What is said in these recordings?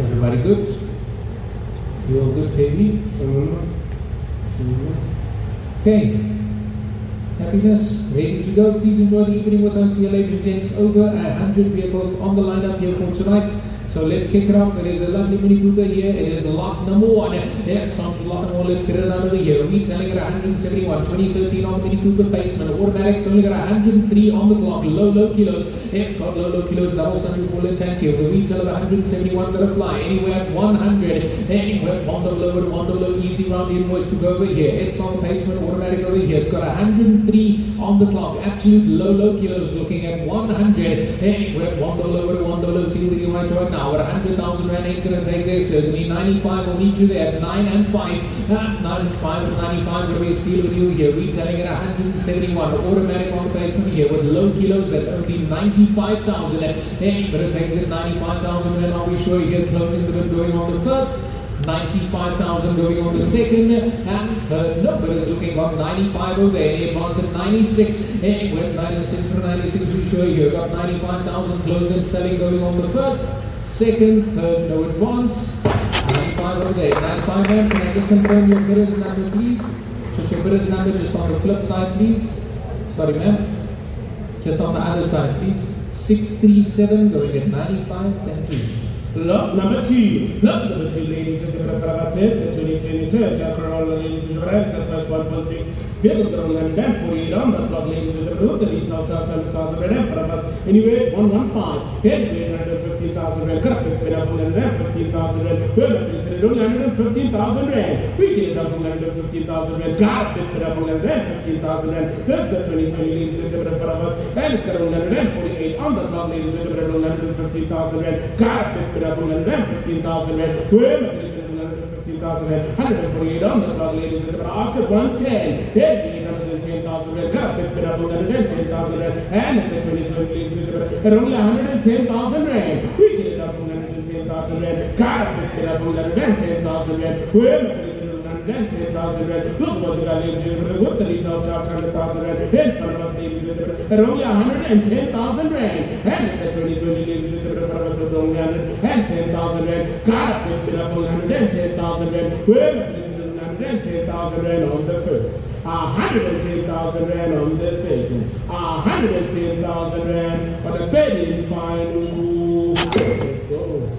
Everybody good? You all good, baby? Okay. Happiness, ready to go. Please enjoy the evening with us here, ladies and gents. Over 100 vehicles on the lineup here for tonight. So let's kick it off. It is a lovely Mini Cooper here. It is lot number 1. Yeah, it sounds lot number 1. Let's get it out of the year. Retailing at 171. 2013 on the Mini Cooper basement. Automatics only got 103 on the clock. Low kilos. It's got low kilos. Double sunroof full intent here. The retail of 171 gonna fly anywhere at 100. Anywhere one low easy round invoice to go over here. It's on the basement. Automatic over here. It's got 103 on the clock. Absolute low kilos. Looking at 100. Anywhere one low. See with you right now. Our 100,000 rand ain't gonna take this. It'll be 95. We'll need you there. 9 and 5. 9 and 5 and 95. Gonna be a steal with you here. Retailing at 171. Automatic on the basement here with low kilos at only 95,000. But it takes it 95,000 rand. Are we sure here? Closing the bid going on the first. 95,000 going on the second, and third, no, but it's looking about 95 over there. Any advance at 96, with 96 for 96, we sure here. Got 95,000 closed and selling going on the first, second, third, no advance. 95 over there. Nice 5 man. Can I just confirm your bidder's number, please? Just your bidder's number just on the flip side, please. Sorry, ma'am. Just on the other side, please. 637 going at 95. Thank you. Lot number 2, ladies and gentlemen, the 2022 Jack Corolla, ladies and gentlemen, the first 1.6 vehicles are on the dam 48 on the clock, ladies and gentlemen, the retail charge 100,000 rand for us. Anyway, 115, head 150,000 rand, cut it up on the dam 15,000 rand, well, it's only 115,000 rand. We get it up on 115,000 rand, got it up on the dam 15,000 rand. That's the 2020 ladies and gentlemen for us, and it's got 148 on the clock, ladies and gentlemen, 150,000 rand, got it. 15,000 rand, well, 15,000 rand, 148 on the clock, ladies and gentlemen. After 110, 810,000 rand, got picked it up on 110,000 rand, and at the 2020, ladies and gentlemen, at only 110,000 rand, we get it up on 110,000 rand, got picked it up on 110,000 rand, well, 110,000 rand. Look what you got, ladies and gentlemen, with the retail charge 100,000 rand, in front of us, ladies and gentlemen, at only 110,000 rand, and at the 2020, ladies and gentlemen, only 110,000 rand, got picked it up on 110,000 rand, well, 110,000 rand on the first, 110,000 rand on the second, 110,000 rand on the third and final. Let's go.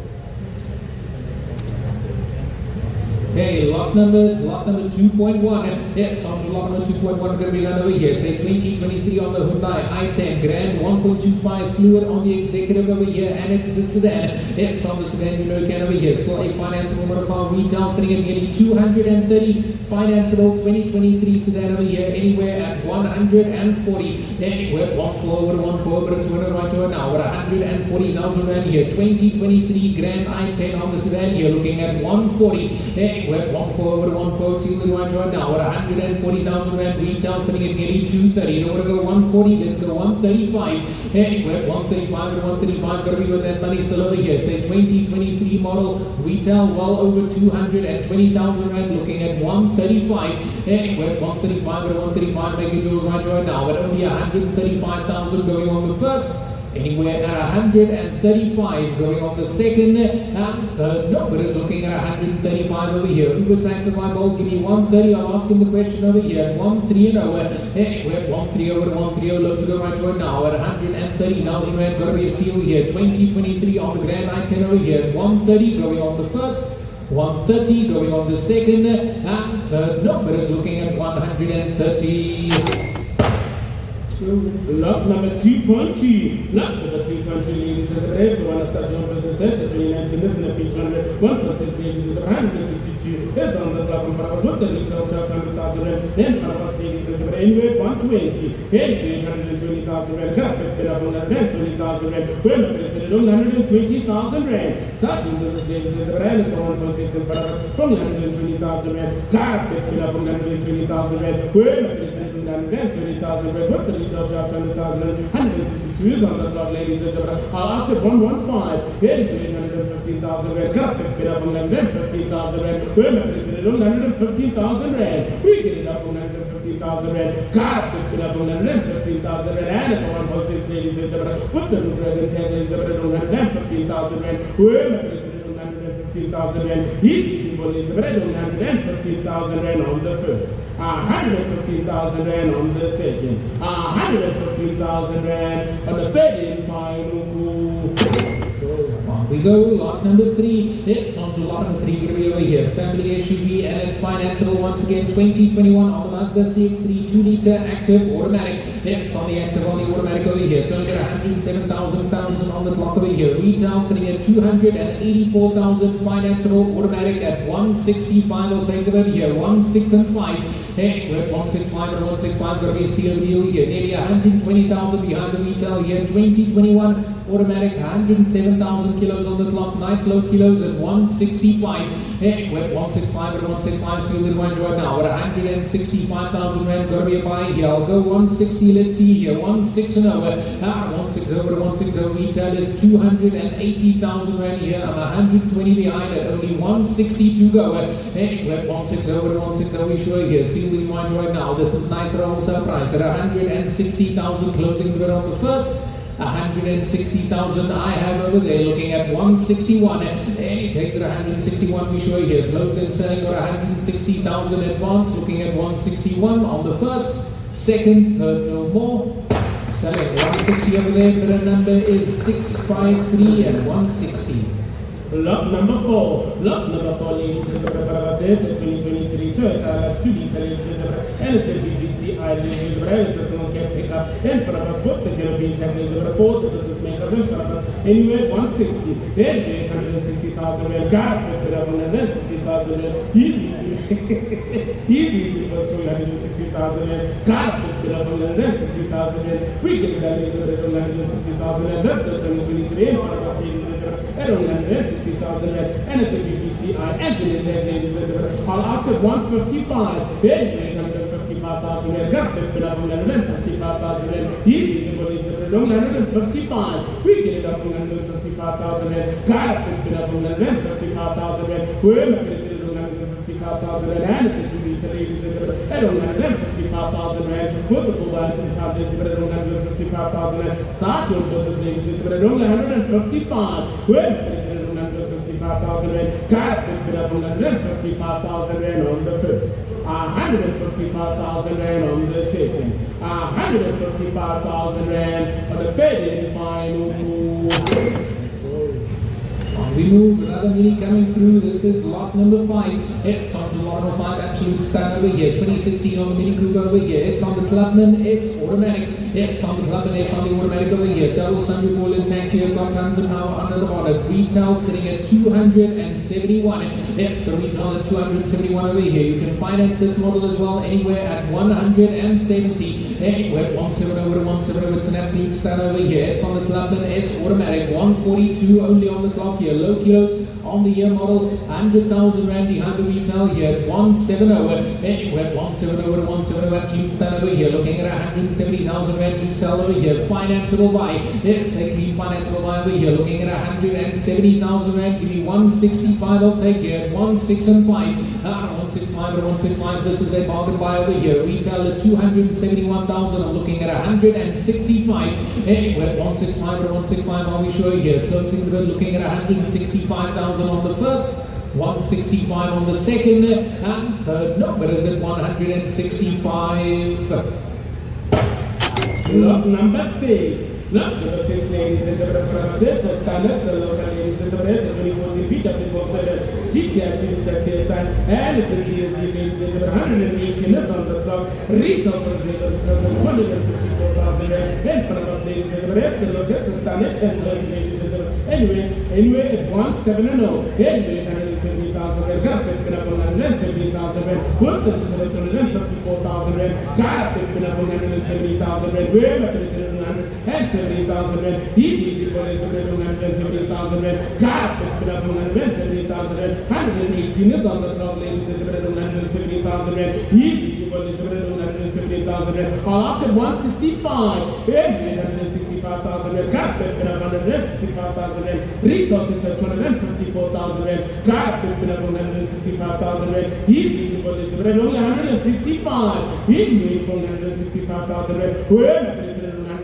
Okay, lot number 2.1. Yeah, it's on to lot number 2.1. Going to be done over here. It's a 2023 on the Hyundai i10 Grand 1.25 fluid on the executive over here, and it's the sedan. Yeah, it's on the sedan, you know, can over here. Still a financeable motor car, retail sitting at nearly 230. Financeable 2023 sedan over here, anywhere at 140. Anywhere 140 over 200 right over now. 140,000 rand here. 2023 Grand i10 on the sedan here, looking at 140. We're 140, see the right now. 140,000 rand retail sitting at nearly 230. You don't want to go 140, let's go 135. We're 135 and 135, gotta be with that money still over here. It's a 2023 model, retail well over 220,000 rand, looking at 135. We're 135 and 135, making yours right now. But only 135,000 going on the first. Anywhere at 135 going on the second, and third, no, but it's looking at 135 over here. Uber Taxify Bolt, give me 130. I'll ask him the question over here at 130 and over. Anywhere 130 over 130, look to go right to it now at 130,000 rand. Got to be a steal here. 2023 on the Grand i10 over here at 130 going on the first. 130 going on the second, and third, no, but it's looking at 130. Lot number 2.2. Lot number 2.2, ladies and gentlemen. The one start your business at the 2019 Nissan NP200. 1% ladies and gentlemen. 162 is on the top of our with the retail charge 100,000 rand. Then our ladies and gentlemen. Anyway, 120. Anyway, 120,000 rand. Got picked it up on that rand. 20,000 rand. Well, it's 120,000 rand. Starting business, ladies and gentlemen. It's 1.6 in front of us from 120,000 rand. Got picked it up on 120,000 rand. Well, it's 120,000 rand. What the retail charge 100,000 162 is on the clock, ladies and gentlemen. I'll ask it 115. Here, 115,000 rand. Got picked it up on 115,000 rand. Well, it's 115,000 rand. We get it up on 115,000 rand. Got picked it up on 115,000 rand. And it's 1.6, ladies and gentlemen. With the new dragon 10, ladies and gentlemen, 115,000 rand. Well, it's 115,000 Rand. Easy people is the 115,000 Rand on the first. 115,000 Rand on the second. 115,000 Rand on the third and final. On we go, lot number 3. It's on to lot number 3, going to be over here. Family SUV and it's financeable once again. 2021 on the Mazda CX-3 2-litre active automatic. It's on the active, on the automatic over here. It's only got 107,000 pounds on the clock over here. Retail sitting at 284,000. Financeable automatic at 165. I'll take it over here. 165. Hey, we're at 165 and 165. Going to be a steal deal here. Nearly 120,000 behind the retail here. 2021 automatic, 107,000 kilos on the clock. Nice low kilos at 165. Hey, we're at 165 and 165. Still in one right now. At 165,000 Rand. Going to be a buy here. I'll go 160. Let's see here. 160 over. 160 over to 160. Retail is 280,000 Rand here. I'm 120 behind at only 160 to go. Hey, we're at 160 over to 160. We sure here. See in one right now. This is nice at wholesale price at 160,000. Closing the bid on the first. 160,000 I have over there, looking at 161, and he takes it 161. We show here, closed and selling for 160,000 advance, looking at 161 on the first, second, third, no more. Selling 160 over there, bidder number is 653 and 160. Lot number 4, ladies and gentlemen, the 2023 Toyota and it's a BT ladies and gentlemen, can pick up and for about what the European Champions over 4, the business makers and for about anyway 160, then 160,000 and car picked up on 160,000 easy was 260,000 and car picked up on 160,000 and we get that into 160,000 and that's the 2023 and for about 160,000 and it's a BPTI engine is there. I'll ask it 155, then 155,000 and got it up on 155,000 and easy to believe that 155. We get it up on 155,000 and got it up on 155,000 and we're not going to get it on 155,000 and it's a BPTI at 155,000 and put the bull out in the 155,000 and start your business but 155. We're 155,000 and got it up on 155,000 and on the first. 155,000 Rand on the second. 155,000 Rand on the third and final. We move, another mini coming through. This is lot number 5. It's on to lot number 5, absolute stand over here. 2016 on the Mini Cooper over here. It's on the Clubman S automatic. It's on the Clubman S on the automatic over here. Double sunroof all intact here. Got tons of power under the bonnet. Retail sitting at 271. It's the retail at 271 over here. You can finance this model as well anywhere at 170. Anywhere at 170 over to 170. It's an absolute stand over here. It's on the Clubman S automatic. 142 only on the clock here. Low kilos on the year model, 100,000 Rand behind the retail here at 170. Anywhere at 170 over to 170, absolute stand over here, looking at 170,000 Rand to sell over here. Financeable buy, it's a clean financeable buy over here, looking at 170,000 Rand. Give me 165, I'll take here at 165. 165 or 165, this is a bargain buy over here. Retail at 271,000, I'm looking at 165. Anywhere at 165 or 165, are we sure here? Closing the bid, looking at 165,000 on the first, 165 on the second, and third, no, but is it 165? Lot number 6. Lot number 6, ladies and gentlemen, the standard, the local ladies and gentlemen, the 2014 BT-50 GTI and it's a GSG 118 on the clock. Retail for the 254,000 and for about ladies and gentlemen, the local standard and ladies and gentlemen. Anyway, at 170. Anyway, 170,000 and got picked up on 170,000 and put them to 154,000 and got picked up on 170,000 and we're not going to 170,000 and easy for 170,000 and got picked up on 170,000 and 118 is on the top, ladies and gentlemen, 170,000 and easy for 170,000 and all after 165 and 165,000 and got picked up on 165,000 and retail is at 254,000 and got picked up on 165,000 and easy for 165 easy for 165,000 and we're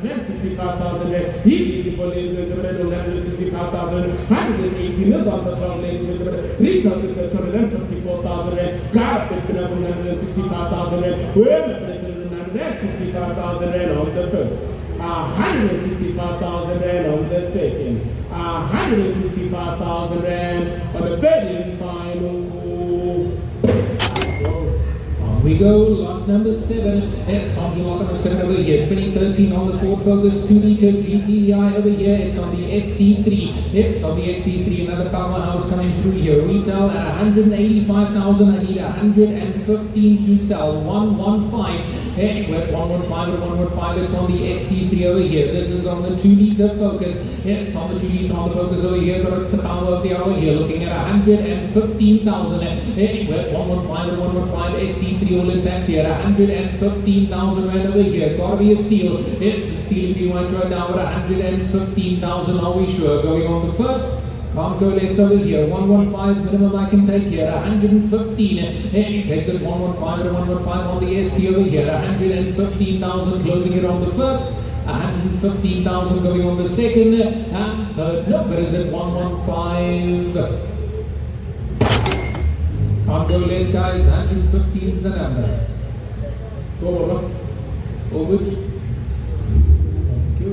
165,000 rand. Easy for ladies and gentlemen, 165,000. 118 is on the top, ladies and gentlemen. Retail is at 254,000 rand. Carpet been up 165,000 rand. Well, 165,000 rand on the first. 165,000 rand on the second. 165,000 rand on the third and final. We go, lot number 7. It's on the lot number 7 over here. 2013 on the Ford Focus 2-liter GLE over here. It's on the ST3. It's on the ST3. Another powerhouse coming through here. Retail at 185,000. I need 115 to sell. 115. Hey, we're at 115 and 115. It's on the ST3 over here. This is on the 2-liter Focus. It's on the 2-liter on the Focus over here. Got the power of the hour here. Looking at 115,000. Hey, we're at 115 and 115. ST3. All intact here, 115,000 rand over here. Gotta be a steal. It's a steal in the white right now at 115,000. Are we sure? Going on the first. Can't go less over here. 115 minimum I can take here. 115. And he takes it 115 to 115 on the ST over here. 115,000. Closing it on the first. 115,000 going on the second. And third. No, but is it 115? Can't go less, guys. 115 is the number. Go over. Over. Thank you.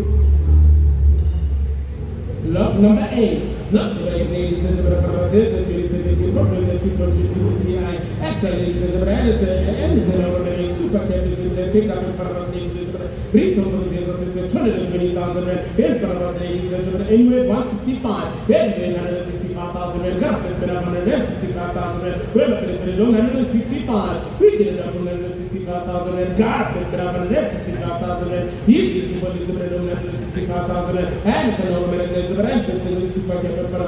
Lot number 8. Lot number 8, ladies and gentlemen, for the 2017 Opel CI excellent and super cabins pickup in front of ladies and gentlemen. Retail for the vehicles is 220,000 rand. In front of ladies and gentlemen, anyway 165. Anyway 165,000 rand. Got it up 165,000 rand. We're up at 165. We get it up 165,000 rand. Got it up 165,000 rand. Easy people is 165,000 rand. And it's an overhead rent. It's a super cabin for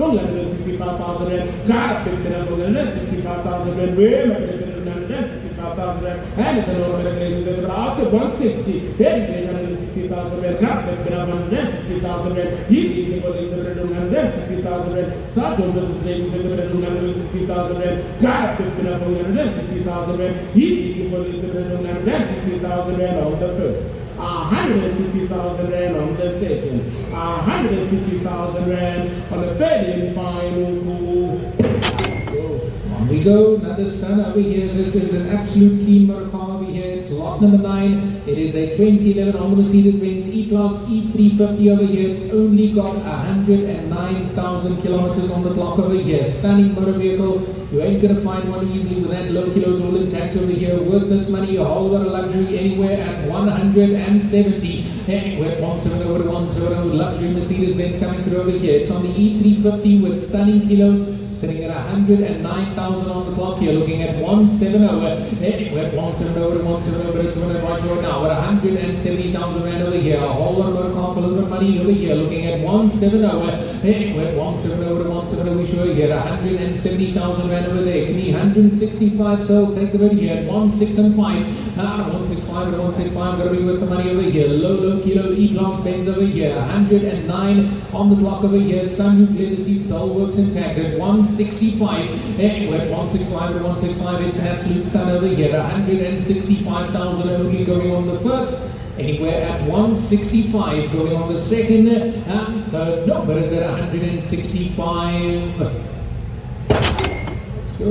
165,000 rand. Got it up 165,000 rand. We're up at 165,000 rand. And it's an overhead rent. After 160, 160,000 rand. Got it up 160,000 rand. Easy people is 160,000 rand. Such orders is 160,000 rand. Got it up 160,000 rand. Easy people is 160,000 rand on the first. 160,000 rand on the second. 160,000 rand on the third and final. On we go, another Sun over here. This is an absolute clean motor car over here. It's lot number 9. It is a 2011 on the Mercedes-Benz E-Class E350 over here. It's only got 109,000 kilometers on the clock over here. Stunning motor vehicle. You ain't gonna find one easily with that low kilos all intact over here. Worth this money, a whole lot of luxury anywhere at 170. Anywhere at 170 over to 170. Luxury Mercedes-Benz coming through over here. It's on the E350 with stunning kilos. Sitting at 109,000 on the clock here, looking at 170. Anywhere at 170 over to 170 over to 200 right now at 170,000 rand over here. A whole lot of motor car for a little bit of money over here, looking at 170. Anywhere at 170 over to 170 we show here. 170,000 rand over there. Give me 165, so take the bid here at 165. 165 to 165, gotta be worth the money over here. Low kilo E-Class Benz over here. 109 on the clock over here. Sunroof leather seats, the whole works intact at 165. Anyway, 165 to 165, it's an absolute stun over here. 165,000 only going on the first. Anywhere at 165 going on the second and third. No, but it's at 165. Let's go.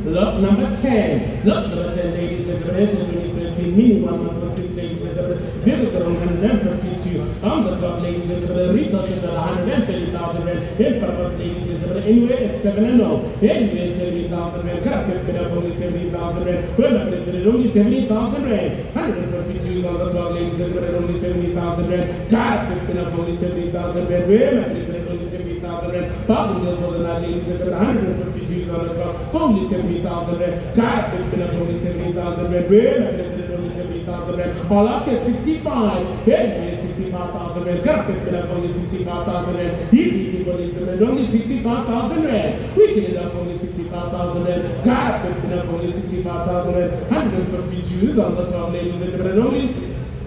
Lot number 10. Lot number 10, ladies and gentlemen. 2013 Mini 116, ladies and gentlemen. Vehicle around 152. On the top, ladies and gentlemen. Retail is at 130,000 rand. In front of ladies and gentlemen. Anyway, it's 7-0. Anyway, 70,000 rand. Got it up only 70,000 rand. Well, up it's only 70,000 rand. 152 on the top, ladies and gentlemen. Only 70,000 rand. Got it up only 70,000 rand. Well, up it's only 70,000 rand. Bargain deal for the night, ladies and gentlemen. 152 on the top. Only 70,000 rand. Got it up only 70,000 rand. Well, up it's only 70,000 rand. All up at 65. Anyway, 65,000 rand. Got it up only 65,000 rand. Easy people, ladies and gentlemen. Only 65,000 rand. We get it up only 65,000 rand. Got it up only 65,000 rand. 152 on the top, ladies and gentlemen. Only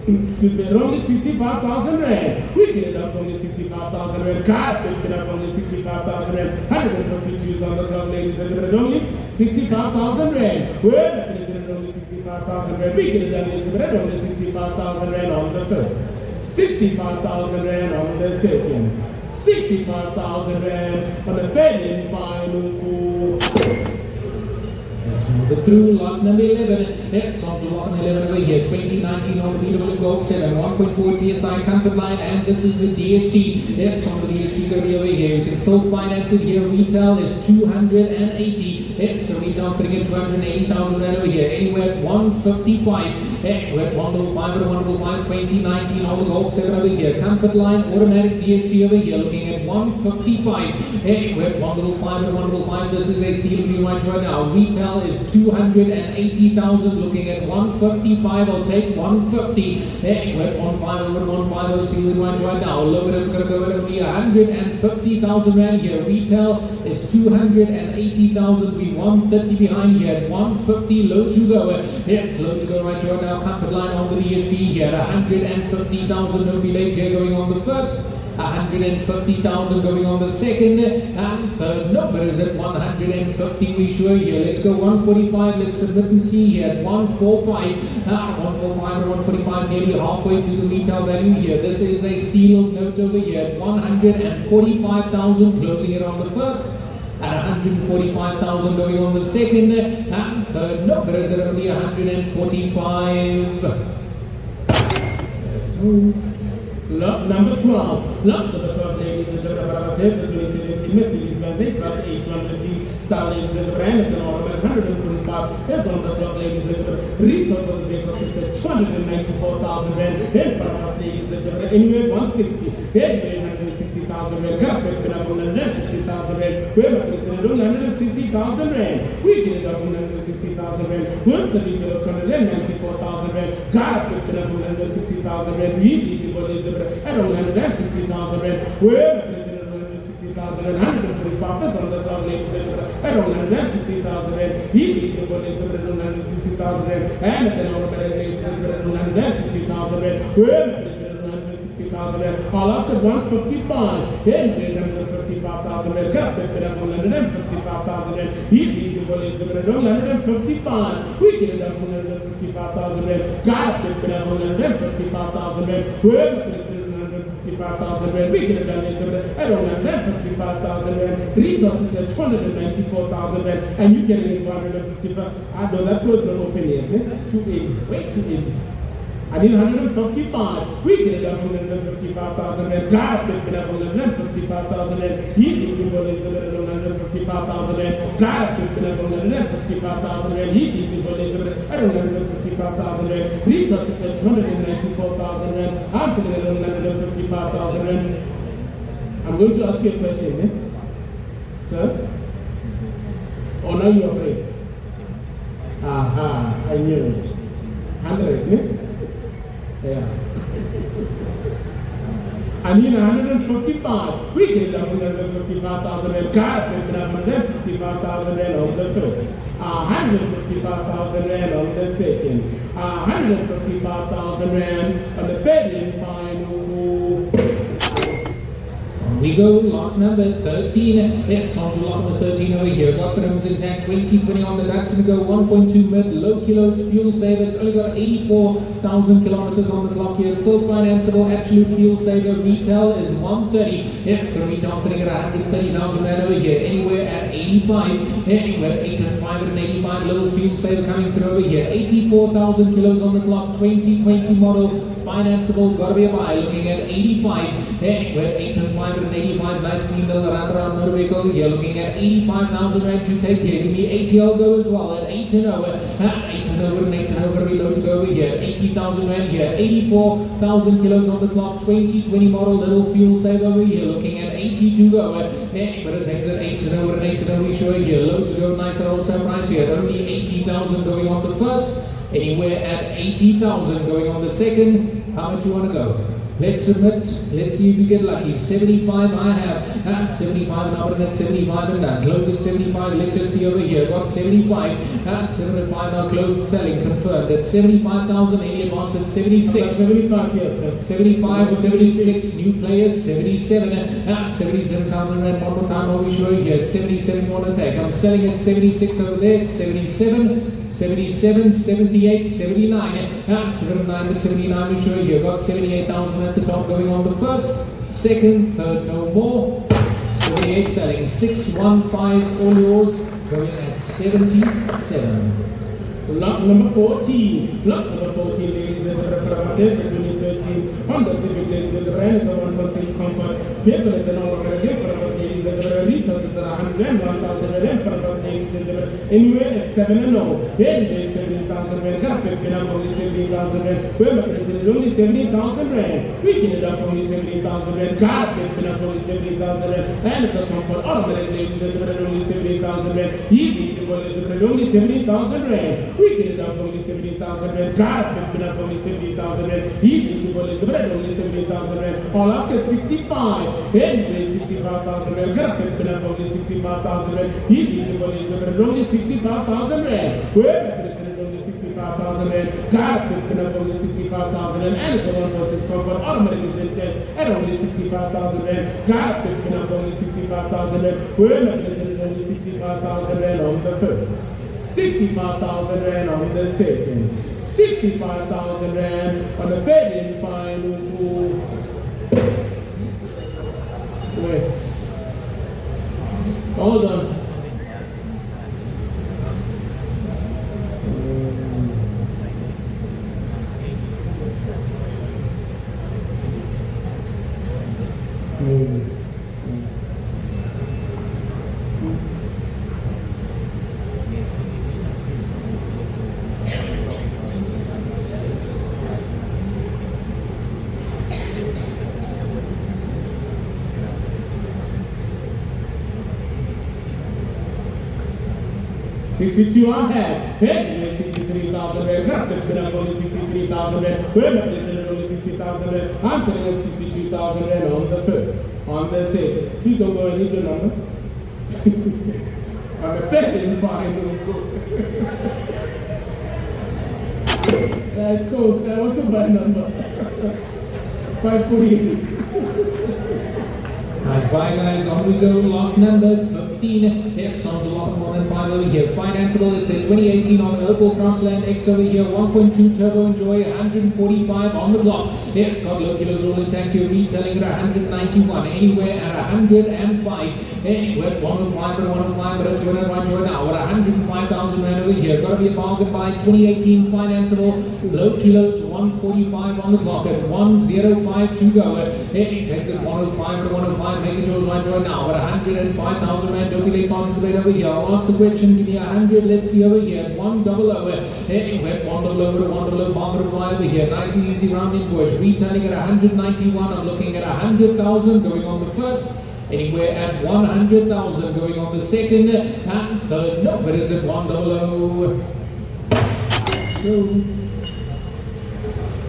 65,000 rand. We get it up only 65,000 rand. Got it up only 65,000 rand. 152 on the top, ladies and gentlemen. Only 65,000 rand. Well, that is only 65,000 rand. We get it up only 65,000 rand on the first. 65,000 Rand on the second. 65,000 Rand on the third and final. Through lot number 11, it's on to lot number 11 over here, 2019 on the BMW Golf 7, 1.4 TSI comfort line, and this is the DSG. It's on the DSG going to be over here. You can still finance it here. Retail is 280. It's the retail sitting at 280,000 Rand over here, anywhere at 155. We're at 105 and 105, 2019 on the Golf 7 over here. Comfort line, automatic DSG over here, looking at 155. We're at 105 and 105. This is a steel view right now. Retail is 280,000, looking at 155. I'll take 150. We're at 15 over 15. Steel view right now. Look at it's going to go at only 150,000 Rand here. Retail is 280,000. We 130 behind here at 150. Low to go. It's low to go right now. Comfort line on the DSG here at 150,000. No delay here going on the first. 150,000 going on the second, and third number is at 150. We sure here. Let's go 145. Let's submit and see here at 145. 145 and 145, nearly halfway to the retail value here. This is a steel note over here at 145,000, closing it on the first. At 145,000 going on the second, and third number is at only 145. Let's go. Lot number 12. Lot number 12, ladies and gentlemen, the 2017 Mercedes-Benz A-Class 800T Starlink is the brand. It's an automatic 125. It's on the top, ladies and gentlemen. Retail for the vehicle sits at 294,000 Rand. In front of us, ladies and gentlemen, anywhere 160. Head 160,000 Rand. Cut back to 160,000 Rand. We're not going to 160,000 Rand. We get it up 160,000 Rand. What's the retail of 294,000 Rand? Got up to 160,000 Rand. Easy for the at 160,000 Rand. We're not going to 160,000 Rand. 145. That's on the top, ladies and gentlemen. At 160,000 Rand. Easy for the 160,000 Rand. And it's an automatic 160,000 Rand. We're not going to 160,000 Rand. All after 155. Then 155,000 Rand. Cut back to 155,000 Rand. Easy for the 155. We get it up 155,000 Rand. Got it back to 155,000 Rand. We're not going to 155,000 Rand. We get it done at 155,000 Rand. Resources at 294,000 Rand. And you get it for 155. I know that was an opinion. That's too easy. Way too easy. I need 155. We get it up 155,000 Rand. Got it up 155,000 Rand. Easy to go into 155,000 Rand. Got it up 155,000 Rand. Easy to go into 155,000 Rand. Resources at 294,000 Rand. I'm sitting at 155,000 Rand. I'm going to ask you a question, eh? Sir? Or now you're afraid? Aha, I knew it. 100, eh? Yeah. I need 155. We get it up 155,000 Rand. Got it up 155,000 Rand on the first. 155,000 Rand on the second. 155,000 Rand on the third and final. We go lot number 13. It's on to lot number 13 over here. Got the numbers intact. 2020 on the Datsun Go, 1.2 mid, low kilos, fuel saver. It's only got 84,000 kilometers on the clock here. Still financeable, absolute fuel saver. Retail is 130. It's the retail sitting at 130,000 Rand over here. Anywhere at 85. Anywhere at 885 little fuel saver coming through over here. 84,000 kilos on the clock. 2020 model. Financeable, gotta be a buy, looking at 85. We're at 885, nice clean little around motor vehicle here, looking at 85,000 Rand to take here. Give me 80, I'll go as well at 8 and over. 8 and over and 8 and over, reload to go over here. 80,000 Rand here, 84,000 kilos on the clock, 2020 model, little fuel save over here, looking at 80 to go. But it takes at 8 and over and 8 and over, show here. Load to go, nice and also price here, only 80,000 going on the first. Anywhere at 80,000 going on the second. How much you want to go? Let's submit. Let's see if you get lucky. 75 I have. At 75 and up at 75 and done. Close at 75. Let's just see over here. Got 75. At 75 now closed selling. Confirmed. At 75,000. Any advance at 76. 75 yes. 75, 76. New players. 77. At 77,000 Rand. One more time. I'll be sure here. At 77 you want to take. I'm selling at 76 over there. At 77. 77, 78, 79, and 79 to 79 we show here. Got 78,000 at the top going on the first, second, third, no more. 78 selling, 615 all yours, going at 77. Lot number 14. Lot number 14, ladies and gentlemen, for Mercedes 2013 Honda Civic, ladies and gentlemen, it's a 1.6 comfort vehicle. It's an all-over gift for about ladies and gentlemen. Retails is at 101,000 for about ladies and gentlemen. Anywhere at 7 and 0. Here it is 17,000 rand. Got picked it up only 17,000 rand. We're looking at only 17,000 rand. We can it up only 17,000 rand. Got picked it up only 17,000 rand. And it's a comfort automatic, ladies and gentlemen, only 17,000 rand. Easy to only 17,000 rand. We get it up only 70,000 rand. Got it up only 70,000 rand. Easy to believe the bread only 70,000 rand. All after 65. Anyway, 65,000 rand. Got it up only 65,000 rand. Easy to believe the bread only 65,000 rand. Where only 65,000 rand. Got it up only 65,000 rand. And it's a 1.6 comfort automatic is in 10 at only 65,000 rand. Got it up only 65,000 rand. We're not only 65,000 rand on the first. 65,000 rand on the second, 65,000 rand on the third and final. Wait. Hold on. $62 I had. Hey, 63,000 rand. Got it up only 63,000 rand. We're not only 60,000 rand. I'm selling at 62,000 rand on the first. On the second. Please don't go and need your number. On the second, fine. That's so, that was a bad number. 548. Nice buy, guys. On we go. Lot number 15. It sounds a lot more than 5 over here. Financeable. It's a 2018 on the Opel Crossland X over here. 1.2 turbo. Enjoy 145 on the clock. It's got low kilos all intact. You're retailing at 191. Anywhere at 105. Anywhere 105 and 105. But it's going right now. At 105,000 rand over here. Got to be a bargain by 2018 financeable. Low kilos 145 on the clock at 105 to go. It takes it 105 to 105. Making sure it's right now. At 105,000 rand. Don't delay participate over here. I'll ask the question. Give me 100. Let's see over here. 100. Anywhere 100 to 100. Bargain reply over here. Nice and easy rounding push. Retailing at 191. I'm looking at 100,000 going on the first. Anywhere at 100,000 going on the second and third. No, but is it 100? So,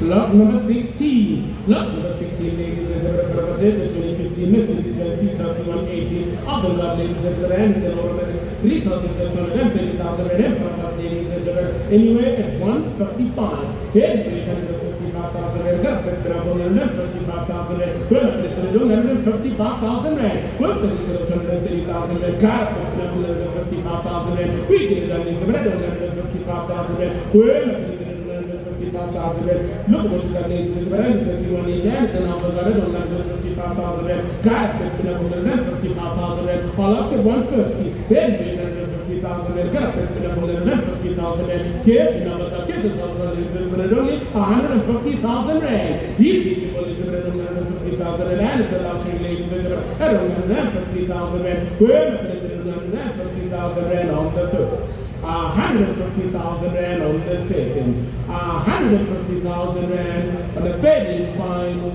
lot number 16. Lot number 16, ladies and gentlemen, for the 2015 Mercedes-Benz C-Class 180 of the lot, ladies and gentlemen, and over 3,220,000 rand from ladies and gentlemen, anywhere at 155. Here, 855,000 rand. Got it up on 155,000 rand. Well, it's 155,000 rand. Well, it's 230,000 rand. Got it up on 155,000 rand. We get it on the 155,000 rand. Well, 55,000 rand. Look what you got, ladies and gentlemen. It's 51 and then I'll got it on 155,000 rand. Got it up on 155,000 rand. All up to 150. Then 150,000 rand. Got it up on 150,000 rand. Get you know, get this also, ladies and gentlemen. Only 150,000 rand. Easy people, ladies and gentlemen, 150,000 rand. And it's a luxury, ladies and gentlemen. At 150,000 rand. Well, 150,000 rand on the first. 150,000 rand on the second, 150,000 rand on the third and final.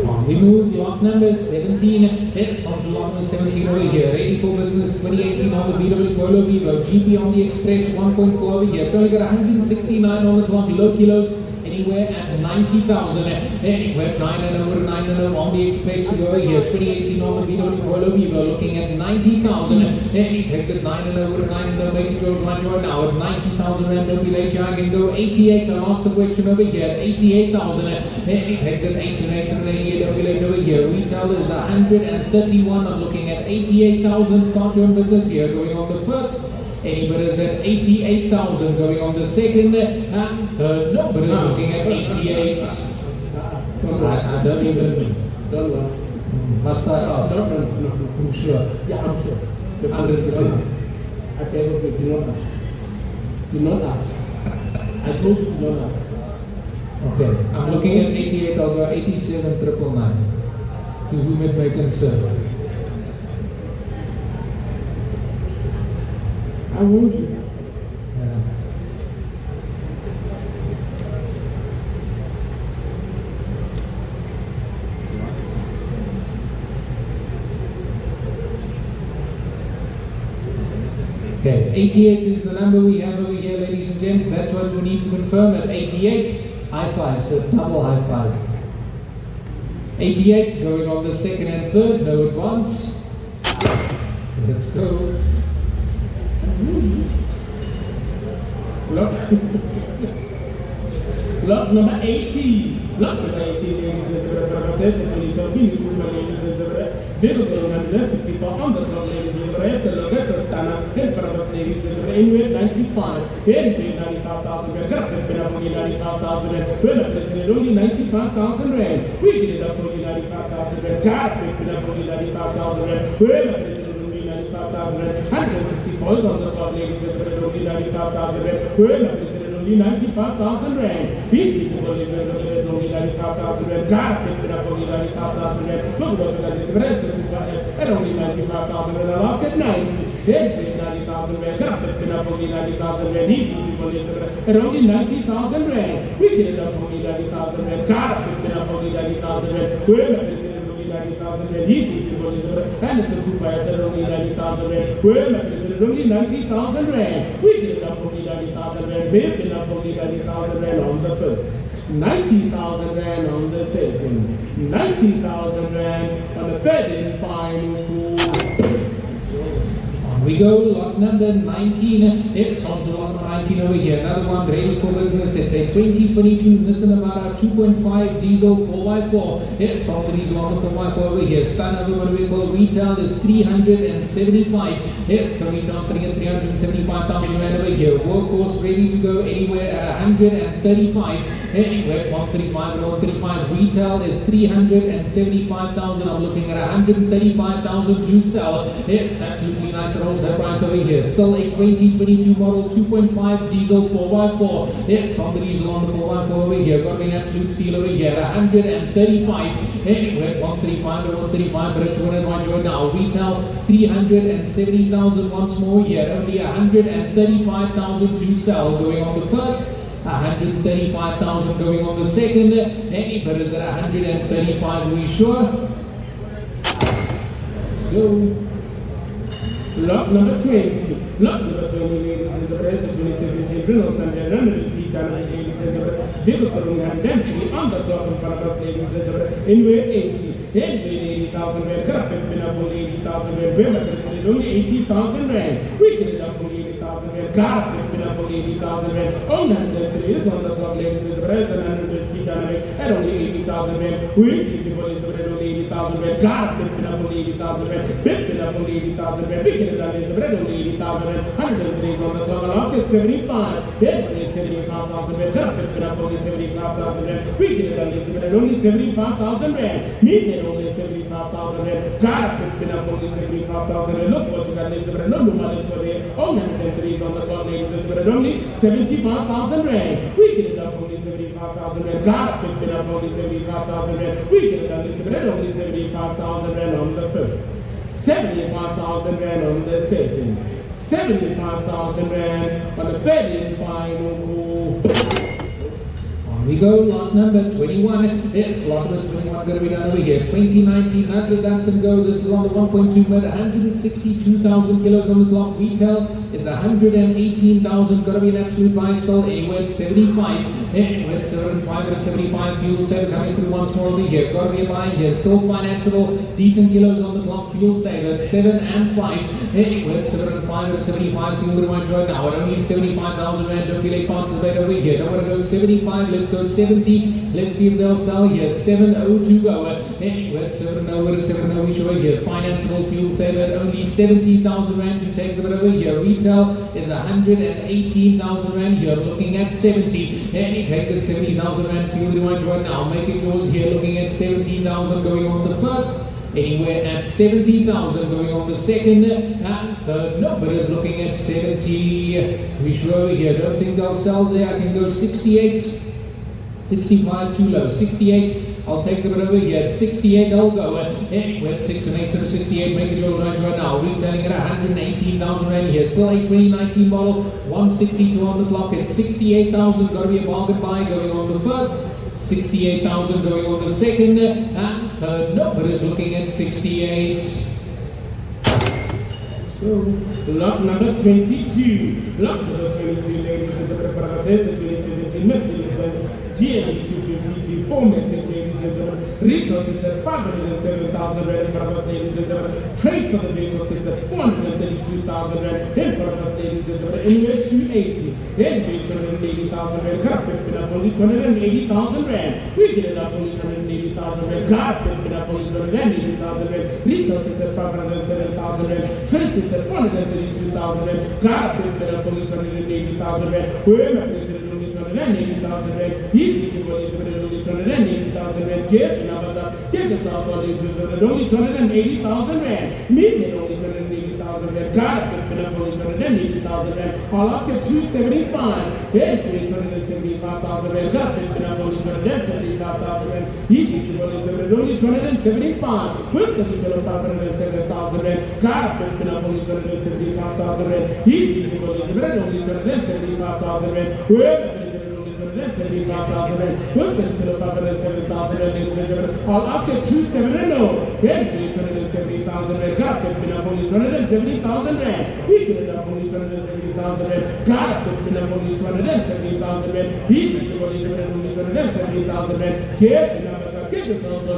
On we move, lot number 17. It's on to lot number 17 over here. Ready for business 2018 on the VW Polo Vivo GP on the Express 1.4 over here. It's only got 169 on the clock, low kilos. anywhere at 90,000. Anywhere 9 on the Express to go here. 2018 on the Vito Polo Vivo looking at 90,000. He takes it 9 make it go right now at 90,000 rand. Don't be late, I can go 88. I asked the question over here. 88,000. He takes it 88 and then don't be late over here. Retail is 131. I'm looking at 88,000. Start your business here. Going on the first. Any bidders at 88,000. Going on the second and third. No bidders looking at 88. I don't even. Don't know. Must I ask? No. I'm sure. Yeah, I'm sure. 100%. I tell you, do not ask. Do not ask. I told you do not ask. Okay, I'm looking at 88, I'll go 87,999. To whom it may concern. I want you. Okay, 88 is the number we have over here, ladies and gents. That's what we need to confirm at 88. High five, so double high five. 88 going on the second and third, no advance. Let's go. Lot number 18. Lot number 18, ladies and gentlemen. Vehicle 164 on the top, ladies and gentlemen. Look stand in front of ladies and gentlemen. Anyway, 95. Anyway, 95,000. We're going to put up only 95,000. We're not going to only 95,000 rand. We get it up only 95,000 rand. God, we get up only 95,000 rand. We're not going to only 95,000 rand. 164 is on the top, ladies and gentlemen. Only 95,000 rand. We're not going to only 95,000 rand. These people only 95,000 rand. God, we get up only 95,000 rand. Look what you got. At only 95,000 rand. I lost at 90. Every 90,000 rand. God, we get up only 90,000 rand. These people at only 90,000 rand. We get it up only 90,000 rand. God, we get up only 90,000 rand. We're not going to only 90,000 rand. These people and it's a Cooper at only 90,000 rand. We're not going to only 90,000 rand. We get it up only 90,000 rand. We've been up only 90,000 rand on the first. 90,000 rand on the second, 90,000 rand on the third and final. On we go, lot number 19. It's on to lot number 19 over here. Another one ready for business. It's a 2022 Nissan Navara 2.5 diesel 4x4. It's on to diesel on the 4x4 over here. Standard over vehicle retail is 375. It's currently retail sitting at 375,000 rand over here. Workhorse ready to go anywhere at 135. Anywhere 135 and 135. Retail is 375,000. I'm looking at 135,000 to sell. It's absolutely nice and wholesale price over here. Still a 2022 model 2.5 diesel 4x4. It's on the diesel on the 4x4 over here. Got an absolute steal over here. 135. Anywhere 135 and 135. But it's running right now. Retail 370,000 once more here. Only 135,000 to sell. Going on the first. 135,000 going on the second. Any bidders at 135, we sure? Let's go. Lot number 20. Lot number 20, ladies and gentlemen, 2017 Renault Sandero Stepway. Vehicle density on the top in front of ladies and gentlemen. Anyway, 80. Anyway, 80,000 rand. Could have been up for 80,000 rand. We're only 80,000 rand. We get it up for 80,000 rand. God, it's been up for 80,000 rand. Only 103 is on the top, ladies and gentlemen. At only 80,000 rand. We see people in the only 80,000 rand. God, it's been up for 80,000 rand. Been up for 80,000 rand. We get it up in the red only 80,000 rand. 103 is on the top. Last is 75. Then only 75,000 rand. God, it's been up only 75,000 rand. We get it up in the red only 75,000 rand. Mean only 75,000 rand. God, it's been up only 75,000 rand. Look what you got in the red. No money for there. Only 103 is on the top, ladies and gentlemen. Only 75,000 rand. We get it up only 75,000 rand. God, it's been up only 75,000 rand. We get it up in the red only 75,000 rand on the first. 75,000 rand on the second. 75,000 rand on the third and final. We go, lot number 21. It's lot number 21 going to be done over here. 2019 Mazda Datsun Go. This is on the 1.2 meter, 162,000 kilos on the clock. Retail is 118,000. Going to be an absolute buy still. Anywhere at 75. Anywhere at 75 at 75. Fuel saver coming through once more over here. Got to be a buy here. Still financeable. Decent kilos on the clock. Fuel saver at 7 and 5. Anywhere at 7 and 5 at 75. So you're going to want to join now. At only 75,000 rand. Don't be late participate over here. Don't want to go 75. Let's go 70. Let's see if they'll sell here. 7.0 to go. Anyway, 7.0 over 7.0 we show here. Financeable fuel saver at only 70,000 rand to take them over here. Retail is 118,000 rand here. Looking at 70. And he takes it 70,000 rand. See what you want to join now. Make it yours here. Looking at 17,000 going on the first. Anywhere at 70,000 going on the second and third. Nobody's looking at 70. We show over here. Don't think they'll sell there. I can go 68. 65 too low. 68. I'll take them over here. At 68 I'll go. Anywhere at 6 and 8 to 68. Make it yours right now. Retailing at 118,000 rand here. Still a 2019 model. 162 on the clock. At 68,000. Got to be a bargain buy going on the first. 68,000 going on the second and third. Nobody's looking at 68. So, lot number 22. Lot number 22, ladies and gentlemen, for the 2017 Mercedes-Benz GLE 250 formatted, ladies and gentlemen. Retail sits at 507,000 rand in front of us, ladies and gentlemen. Trade for the vehicle sits at 432,000 rand in front of us, ladies and gentlemen. Anywhere 280. Then we 280,000 rand. Got picked up only 280,000 rand. We get it up only 280,000 rand. Got picked up only 280,000 rand. Retail sits at 507,000 rand. Trade sits at 432,000 rand. Got picked up only 280,000 rand. We're not going to 280,000 rand. He's getting only 280,000 rand. Get us out on it. Only 280,000 rand. Meaning only 280,000 rand. Got it up only 280,000 rand. I'll ask you 275. Hey, 275,000 rand. Got it up only 275,000 rand. He's getting only 275. With the total of 507,000 rand. Got it up only 275,000 rand. He's getting only 275,000 rand. 75,000 rand. We'll get to the 507,000 rand. I'll ask you 270. Yes, 270,000 rand. Got it up only 270,000 rand. We get it up only 270,000 rand. Got it up only 270,000 rand. He's only 270,000 rand. Get yourself on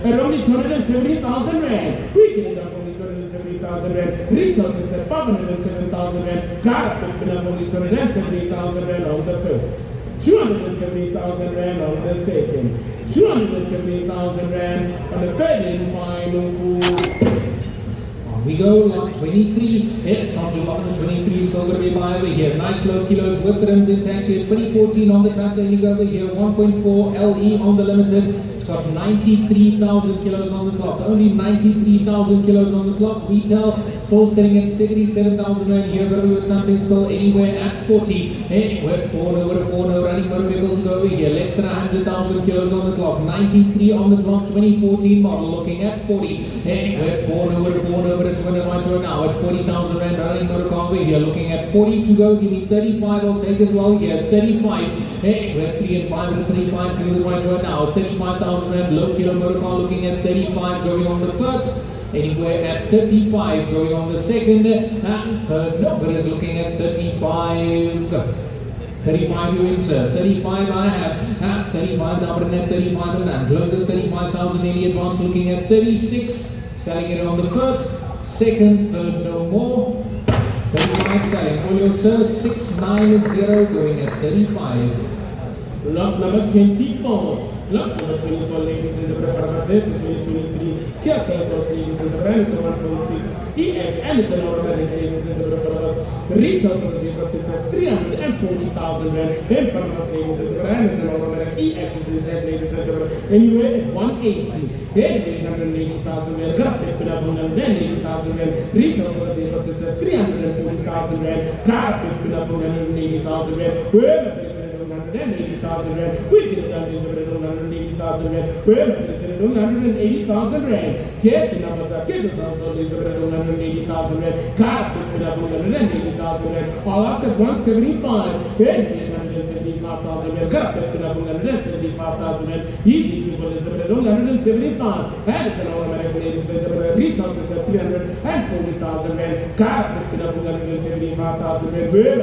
at only 270,000 rand. We get it up only 270,000 rand. Retail sits at 507,000 rand. Got it up only 270,000 rand on the first. 270,000 rand on the second, 270,000 rand on the third and final. On we go, lot 23. It's on to lot number 23, still going to be a buy over here. Nice low kilos with rims intact here. 2014 on the Tata Indica over here. 1.4 LE on the limited. Got 93,000 kilos on the clock. Only 93,000 kilos on the clock. Retail still sitting at 77,000 rand here. But with something still anywhere at 40. Anywhere at 4 over 4 no running motor vehicles go over here. Less than 100,000 kilos on the clock. 93 on the clock. 2014 model looking at 40. Anywhere at 4 over 4 over to 21 to now at 40,000 rand running motor car over here. Looking at 40 to go. Give me 35. I'll take as well here. 35. Anywhere 3 and 5 and 35. So you want to now. 35,000. Low kilo motor car looking at 35 going on the first, anywhere at 35 going on the second, and third. Nobody's looking at 35. 35 you insert, 35 I have, 35 number at 35 and I'm close at 35,000 any advance looking at 36, selling it on the first, second, third no more, 35 selling, all your sir, 690 going at 35. Lot number 24. Lot number 24, ladies and gentlemen, this is 2023 Kia Seltos, ladies and gentlemen, 1.6 EX and it's an automatic, ladies and gentlemen. The retail for the vehicle sits at 340,000 rand. In front of us, ladies and gentlemen, it's an automatic EX is intact, ladies and gentlemen. Anywhere at 180. Then 880,000 rand. Got it up on 180,000 rand. Retail for the vehicle sits at 340,000 rand. Got it up on 180,000 rand. Wherever 180,000 rand. We get it done in the 180,000 rand. Well, 180,000 rand. Get your numbers up. Get yourself so these 180,000 rand. God, put it up on 180,000 rand. I'll ask at 175. Then 175,000 185,000, Carpet Pinna 175,000, Easy People is 175, and it's an automatic retail system 340,000, Carpet Pinna 175,000, Where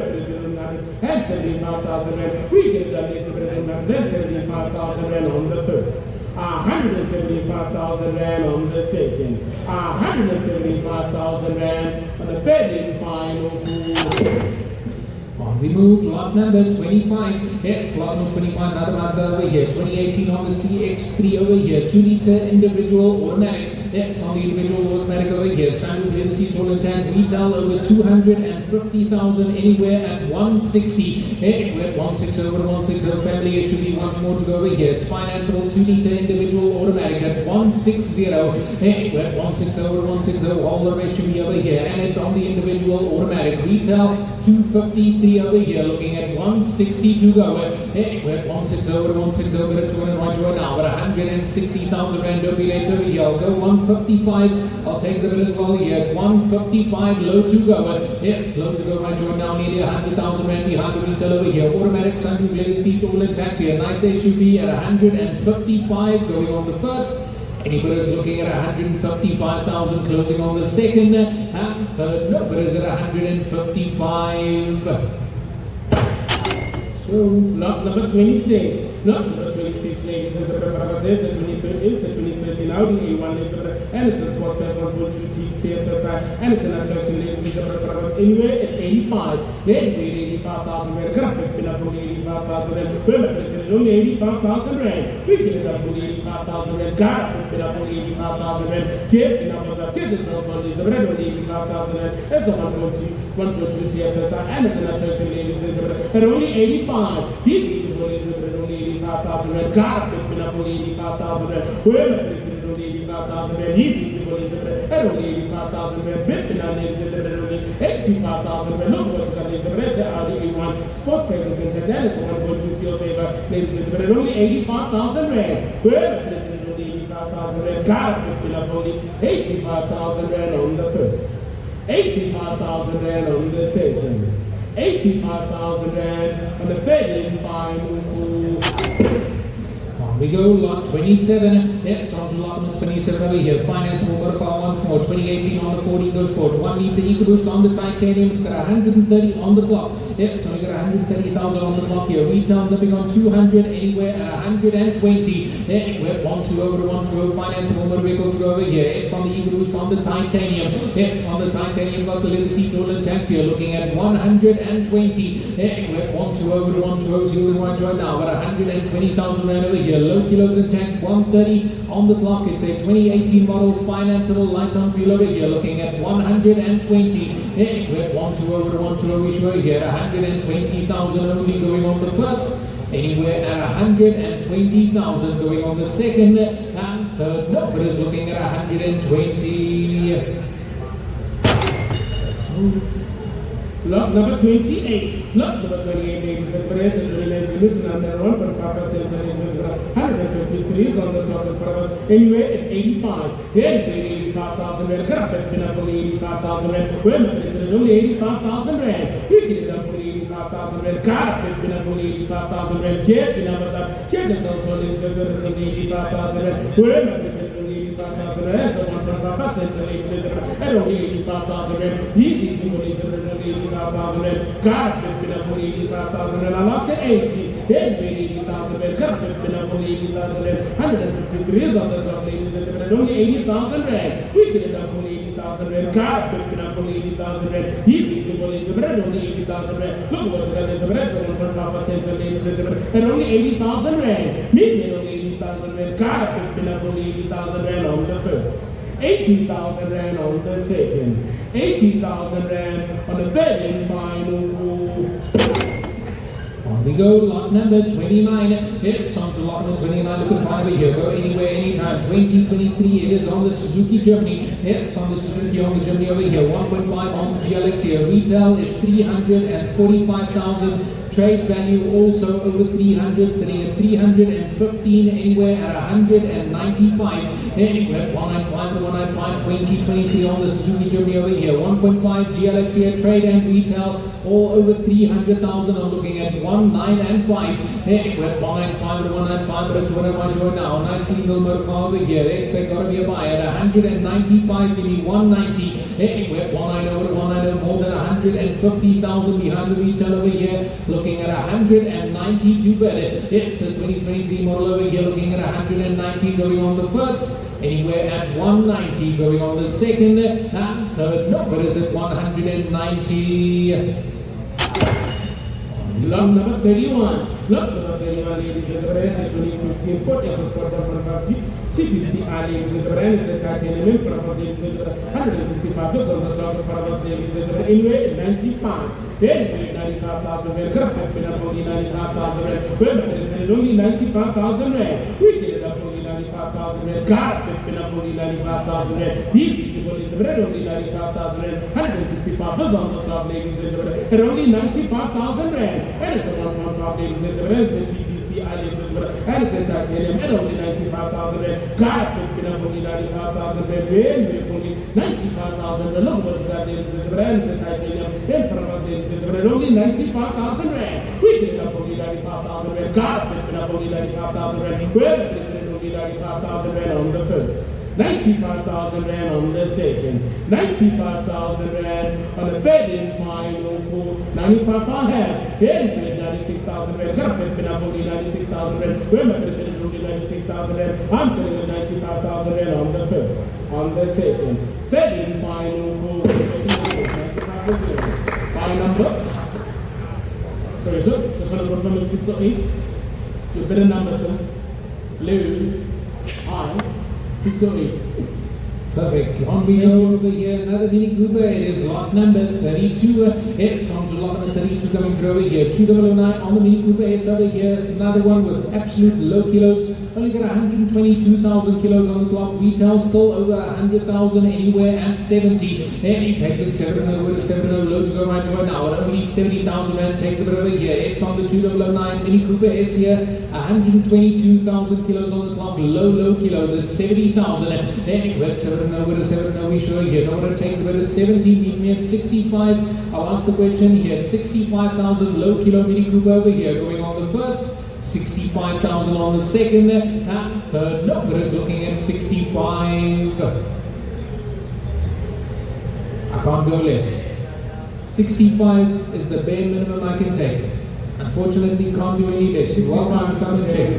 and 75,000, we get that 75,000 on the first. 175,000 rand on the second, 175,000 rand on the third and final. On we move, lot number 25. It's lot number 25, another Mazda over here. 2018 on the CX-3 over here. 2-liter individual automatic. It's on the individual automatic over here. Sunroof, leather seats, all intact. Retail over 250,000, anywhere at 160. Anywhere at 160 over 160. Family SUV, once more to go over here. It's financeable 2-liter individual automatic at 160. Anywhere at 160 over 160. All the SUV over here. And it's on the individual automatic. Retail 253 over here. Looking at 160 to go. Anywhere at 160 over 160. Over at 200 right now. But 160,000 rand over here. I'll go 155. I'll take the bid as well here. 155 low to go. It's low to go right now. Nearly 100,000 rand behind the retail over here. Automatic sunroof, leather seats, all intact here. Nice SUV at 155 going on the first. Anybody's looking at 155,000 closing on the second. And third, nobody's at 155. So, lot number 26. Lot number 26, ladies and gentlemen, the 2013 Audi A1 and it's a Sportback on both TFSI, and it's an attraction, ladies and gentlemen, anywhere at 85. Then we 85,000 rand. Carpet Pinna from 85,000 rand. Well, it's only 85,000 rand. We get it up from 85,000 rand. Carpet Pinna from 85,000 rand. Kids numbers are kids is also the red on 85,000 rand. It's a 1.2 TFSI, and it's an attraction, ladies and gentlemen, at only 85. These people only 85,000 rand. Carpet Pinna from 85,000 rand. Well, it's only 85,000 rand. These people only 85,000 rand. Bitpinna, ladies and gentlemen, 85,000 rand. Look what's got the Audi A1 Sportback and that is 1.2 fuel saver, ladies and gentlemen, only 85,000 rand. Well, it's only 85,000 rand. Carpet Pinna only 85,000 rand on the first. 85,000 rand on the second. 85,000 rand on the third and final. On we go, lot 27. It's on to lot number 27 over here. Financeable motor car once more. 2018 on the 40 Go Sport. 1 litre EcoBoost on the titanium. It's got 130 on the clock. Yep, so we got 130,000 on the clock here. Retail dipping on 200, anywhere at 120. Anywhere 120 over to 120. Financeable motor vehicle to go over here. It's on the EcoBoost on the titanium. It's on the titanium. Got the leather seat all intact here. Looking at 120. Anywhere 120 over to 120. See what right now. Got 120,000 rand over here. Low kilos intact. 130 on the clock. It's a 2018 model. Financeable light on fuel over here. Looking at 120. Anywhere 120 over to 120. We show here 120,000 only going on the first. Anywhere at 120,000 going on the second. And third, nobody's looking at 120. Lot number 28. Lot number 28, ladies and gentlemen, Nissan Navara 1.5% 153 is on the top of us. Anyway, at 85. Then 85,000 rand. Carpet Pinna for 85,000 rand. Well, it's only 85,000 rand. We get it up for 85,000 rand. Carpet Pinna for 85,000 rand. Get it up. Get it also 85,000 rand. Well, it's only 85,000 rand. So 1.5% at only 85,000 rand. Easy to 85,000 rand. Carpet Pinna for 85,000 rand. I lost to 80. Then 80,000 rand. Carpet Pinna for 80,000 rand. 153 is on the top, ladies and gentlemen. Only 80,000 rand. We get it up for 80,000 rand. Carpet Pinna for 80,000 rand. Easy to believe the bread only 80,000 rand. Look what's got in the bread. 1.5% ladies and gentlemen. And only 80,000 rand. Median only 80,000 rand. Carpet Pinna for 80,000 rand on the first. 80,000 rand on the second. 80,000 rand on the third and final. On we go, lot number 29. It's on to lot number 29. Look at five here. Go anywhere, anytime. 2023. It is on the Suzuki Jimny. It's on the Suzuki on the Jimny over here. 1.5 on the GLX here. Retail is 345,000. trade value also over 300, sitting at 315, anywhere at 195, anywhere at 195 to 195, 2023 on the Suzuki Jimny over here, 1.5 GLX here, trade and retail, all over 300,000. I'm looking at 195, anywhere at 195 to 195, but it's what I might join now. Nice single motor car over here. It's got to be a buy at 195, give me 190, anywhere 190 to 190, more than 150,000 behind the retail over here, looking at 192 better. It's a 2023 model over here, looking at 190, going on the first, anywhere at 190, going on the second, and third, no, but is it 190? Lot number 31. Lot number 31, ladies and gentlemen, 2015 Ford F-150 CPC ladies and gentlemen, it's a titanium for about 165 on the clock for about ladies and gentlemen, anyway, 95. Then 95,000 rand, correct, been up only 95,000 rand. Well, it's only 95,000 rand. We did it up only 95,000 rand. God, been up only 95,000 rand. These people is the bread only 95,000 rand. 165 on the clock, ladies and gentlemen, and only 95,000 rand. And it's a 1.5 ladies and gentlemen, it's a TPC ladies and gentlemen, and it's a titanium, and only 95,000 rand. God, been up only 95,000 rand. Well, only 95,000 rand. Look what you got, ladies and gentlemen, and it's a titanium, and from us, ladies and gentlemen, only 95,000 rand. We did it up only 95,000 rand. God, been up only 95,000 rand. Well, it's only 95,000 rand on the first. 95,000 rand on the second, 95,000 rand on the third and final, 95 for half, then 96,000 rand, got been up only 96,000 rand, remember it's only 96,000 rand, I'm selling at 95,000 rand on the first, on the second, third and final, final number, sorry sir, just want to confirm it's 6 or 8, your better number sir, blue, high, 6 or 8. Perfect. On video over here, another Mini Cooper. It is lot number 32. It's on to lot number 32 coming through over here. 2009 on the Mini Cooper S over here. Another one with absolute low kilos. Only got 122,000 kilos on the clock. Retail still over 100,000 anywhere at 70. And it takes it 700 to 700. Low to go right now. Only 70,000 rand. Take the bit over here. It's on the 2009 Mini Cooper S here. 122,000 kilos on the clock. Low kilos at 70,000. Anywhere 700 to 700. We show here. Don't want to take the bit at 70. Meet me at 65. I'll ask the question here. 65,000 low kilo Mini Cooper over here. Going on the first. 65,000 on the second, and third, no, but it's looking at 65. I can't go less. 65 is the bare minimum I can take. Unfortunately, can't do any less. You're welcome to come and check.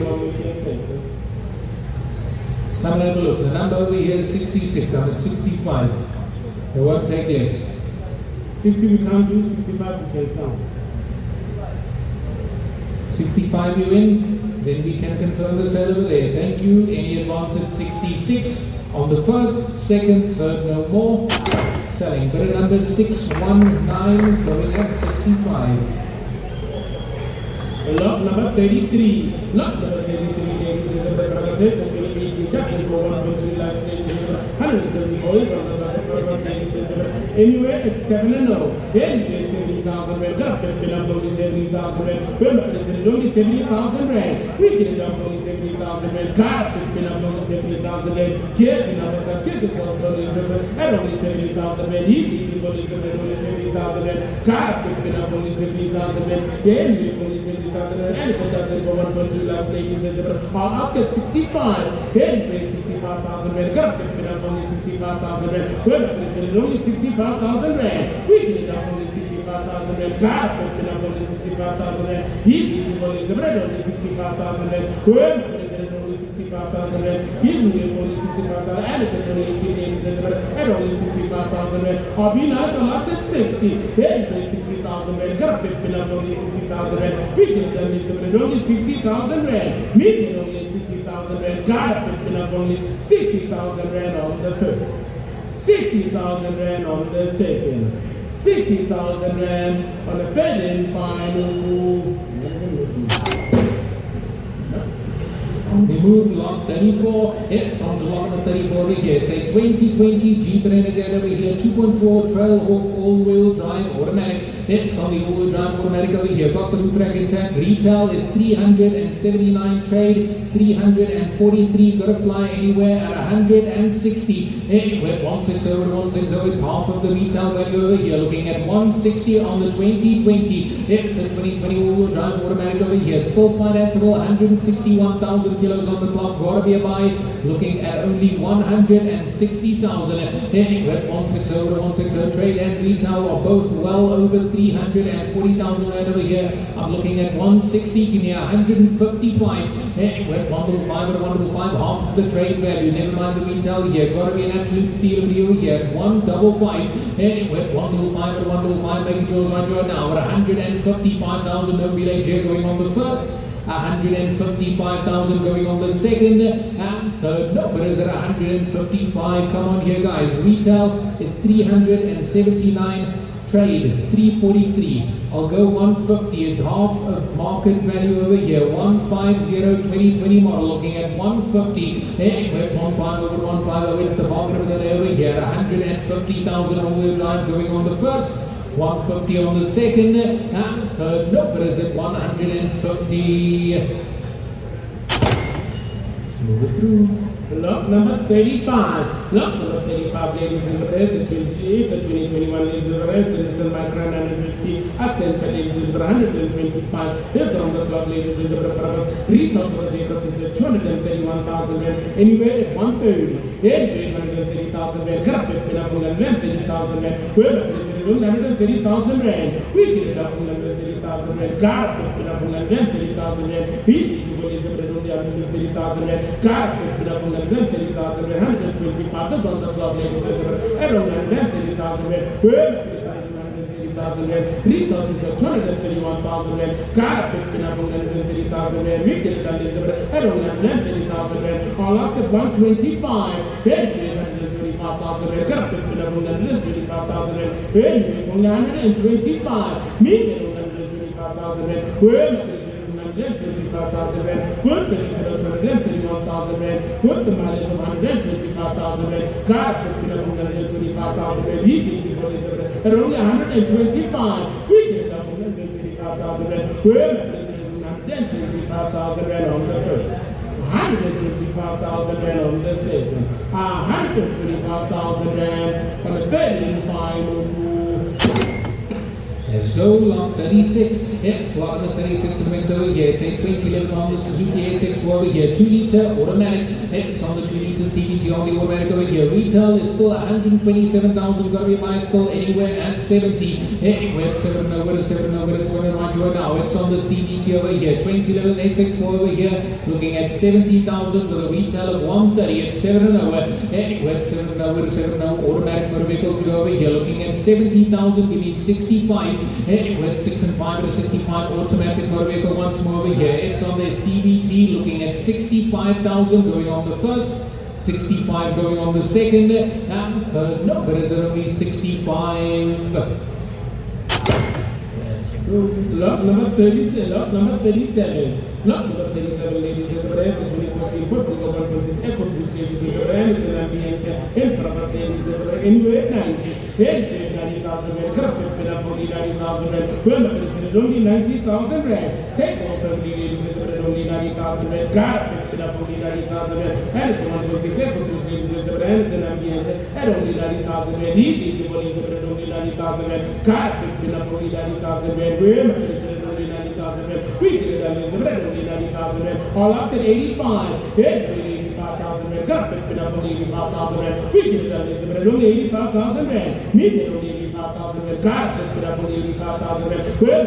Come and have a look. The number over here is 66. I'm at 65. They won't take less. 60 we can't do, 65 we can count. 65 you in, then we can confirm the sale over there. Thank you. Any advance at 66 on the first, second, third, no more. Selling. Bidder number 619 going at 65. Lot number 33. Lot number 33. Ladies and gentlemen, 2018 Datsun Go 1.3 lakhs. 134 anywhere it's 7 and 0. Then 70,000 rand. Got it up only 70,000 rand. Well, it's only 70,000 rand. We get it up only 70,000 rand. Got it up only 70,000 rand. Kids, you know, kids is also at only 70,000 rand. Easy people is only 70,000 rand. Got it up only 70,000 rand. Then we only 70,000 rand. And it's a Datsun Go 1.2 lakhs. Ladies and gentlemen, I'll ask at 65. Then 65,000 rand. Got it up only 65,000 rand. Well, it's only 65,000 rand. We get it up only 65,000 rand. God, it's up only 65,000 rand. Easy people is the bread only 65,000 rand. Well, it's only 65,000 rand. He's only 65,000 and it's only 18 and only 65,000 rand. I'll be nice, I'll ask at 60. Then 60,000 rand. Got it up only 60,000 rand. We get it only 60,000 rand. Me only 60,000 rand. God, it's up only 60,000 rand on the first. 60,000 rand on the second, 60,000 rand on the third and final. We move lot 34. It's on to lot number 34 over here. It's a 2020 Jeep Renegade over here. 2.4 Trailhawk all-wheel drive automatic. It's on the all-wheel drive automatic over here. Got the roof rack intact. Retail is 379 trade, 343. Got to fly anywhere at 160. Anywhere 160 and 160. It's half of the retail value over here. Looking at 160 on the 2020. It's a 2020 all-wheel drive automatic over here. Still financeable. 161,000 kilos on the clock. Got to be a buy. Looking at only 160,000. Anywhere 160 to 160. Trade and retail are both well over 340,000 right over here. I'm looking at 160, give me 155. Anyway, 155 and 155, half of the trade value. Never mind the retail here. Got to be an absolute steal of you here. 155. Anyway, 155 and 155, making yours right now. At 155,000, no relay here going on the first. 155,000 going on the second and third. No, but is it 155? Come on here, guys. Retail is 379. Trade 343. I'll go 150. It's half of market value over here. 150 2020 model. Looking at 150. Anyway, 15 over 150. It's the market of the day over here. 150,000 all-wheel drive going on the first. 150 on the second and third. No, but is it 150? Let's move it through. Lot number 35. Lot number 35, ladies and gentlemen, it's a 2021 ladies and gentlemen, it's Nissan Micra 950, Ascent ladies and gentlemen, 125. Here's on the clock, ladies and gentlemen, retail for the vehicles is 231,000 rand, anywhere at 130. 830,000 rand, cut it up from 130,000 rand, well, 130,000 rand, we get it up from 130,000 rand, got it up from 130,000 rand, easy to believe that only 130,000 rand, got it up from 130,000 rand, 125, that's on the clock, ladies and gentlemen, around 130,000 rand, well, 130,000 rand, retail is 231,000 rand, got it up from 130,000 rand, we get it done, ladies and gentlemen, around 130,000 rand, all last at 125, 125,000 rand, got it up from 125,000 rand, anyway, from 125, median 125,000 rand, well, 125,000 rand, put the retail of 131,000 rand, put the mileage of 125,000 rand, got it up from 125,000 rand, easy, at only 125, we get it up from 125,000 rand, well, 125,000 rand on the first. 125,000 rand on the second, 125,000 rand on the third and final move. Let's go, lot 36. It's lot number 36 in the mix over here. It's a 2011 on the Suzuki SX4 over here. 2-litre automatic. It's on the 2-litre CVT on the automatic over here. Retail is still 127,000. Got to be a buy still anywhere at 70. Anywhere at 7 over to 7 over. It's going right now. It's on the CVT over here. 2011 SX4 over here. Looking at 70,000 with a retail of 130 at 7 over. Anywhere at 7 over to 7 over. Automatic motor vehicles over here. Looking at 70,000. Give me 65. Anyway, it's 6 and 5 to 65 automatic motor vehicle once more over here. It's on their CVT looking at 65,000 going on the first, 65 going on the second, and third. No, but is it only 65? Lot number 37, lot number 37. Lot number 37, ladies and gentlemen, it's a 2014 Ford Eco 1.6 Eco Boost, ladies and gentlemen, it's an ambience, infrared, ladies and gentlemen, anywhere at 90. 90,000 rand, cut it up only 90,000 rand, well, it's only 90,000 rand. Take off every ladies and gentlemen, only 90,000 rand, got it up only 90,000 rand, and it's a 1.6 Eco Boost, ladies and gentlemen, and it's an ambience, and only 90,000 rand. Easy to believe that only 90,000 rand, got it up only 90,000 rand, well, it's only 90,000 rand. We see that only 90,000 rand, all after 85, 85,000 rand, got it up only 85,000 rand. We get that only 85,000 rand, median only 85,000 rand, got it up only 85,000 rand, well,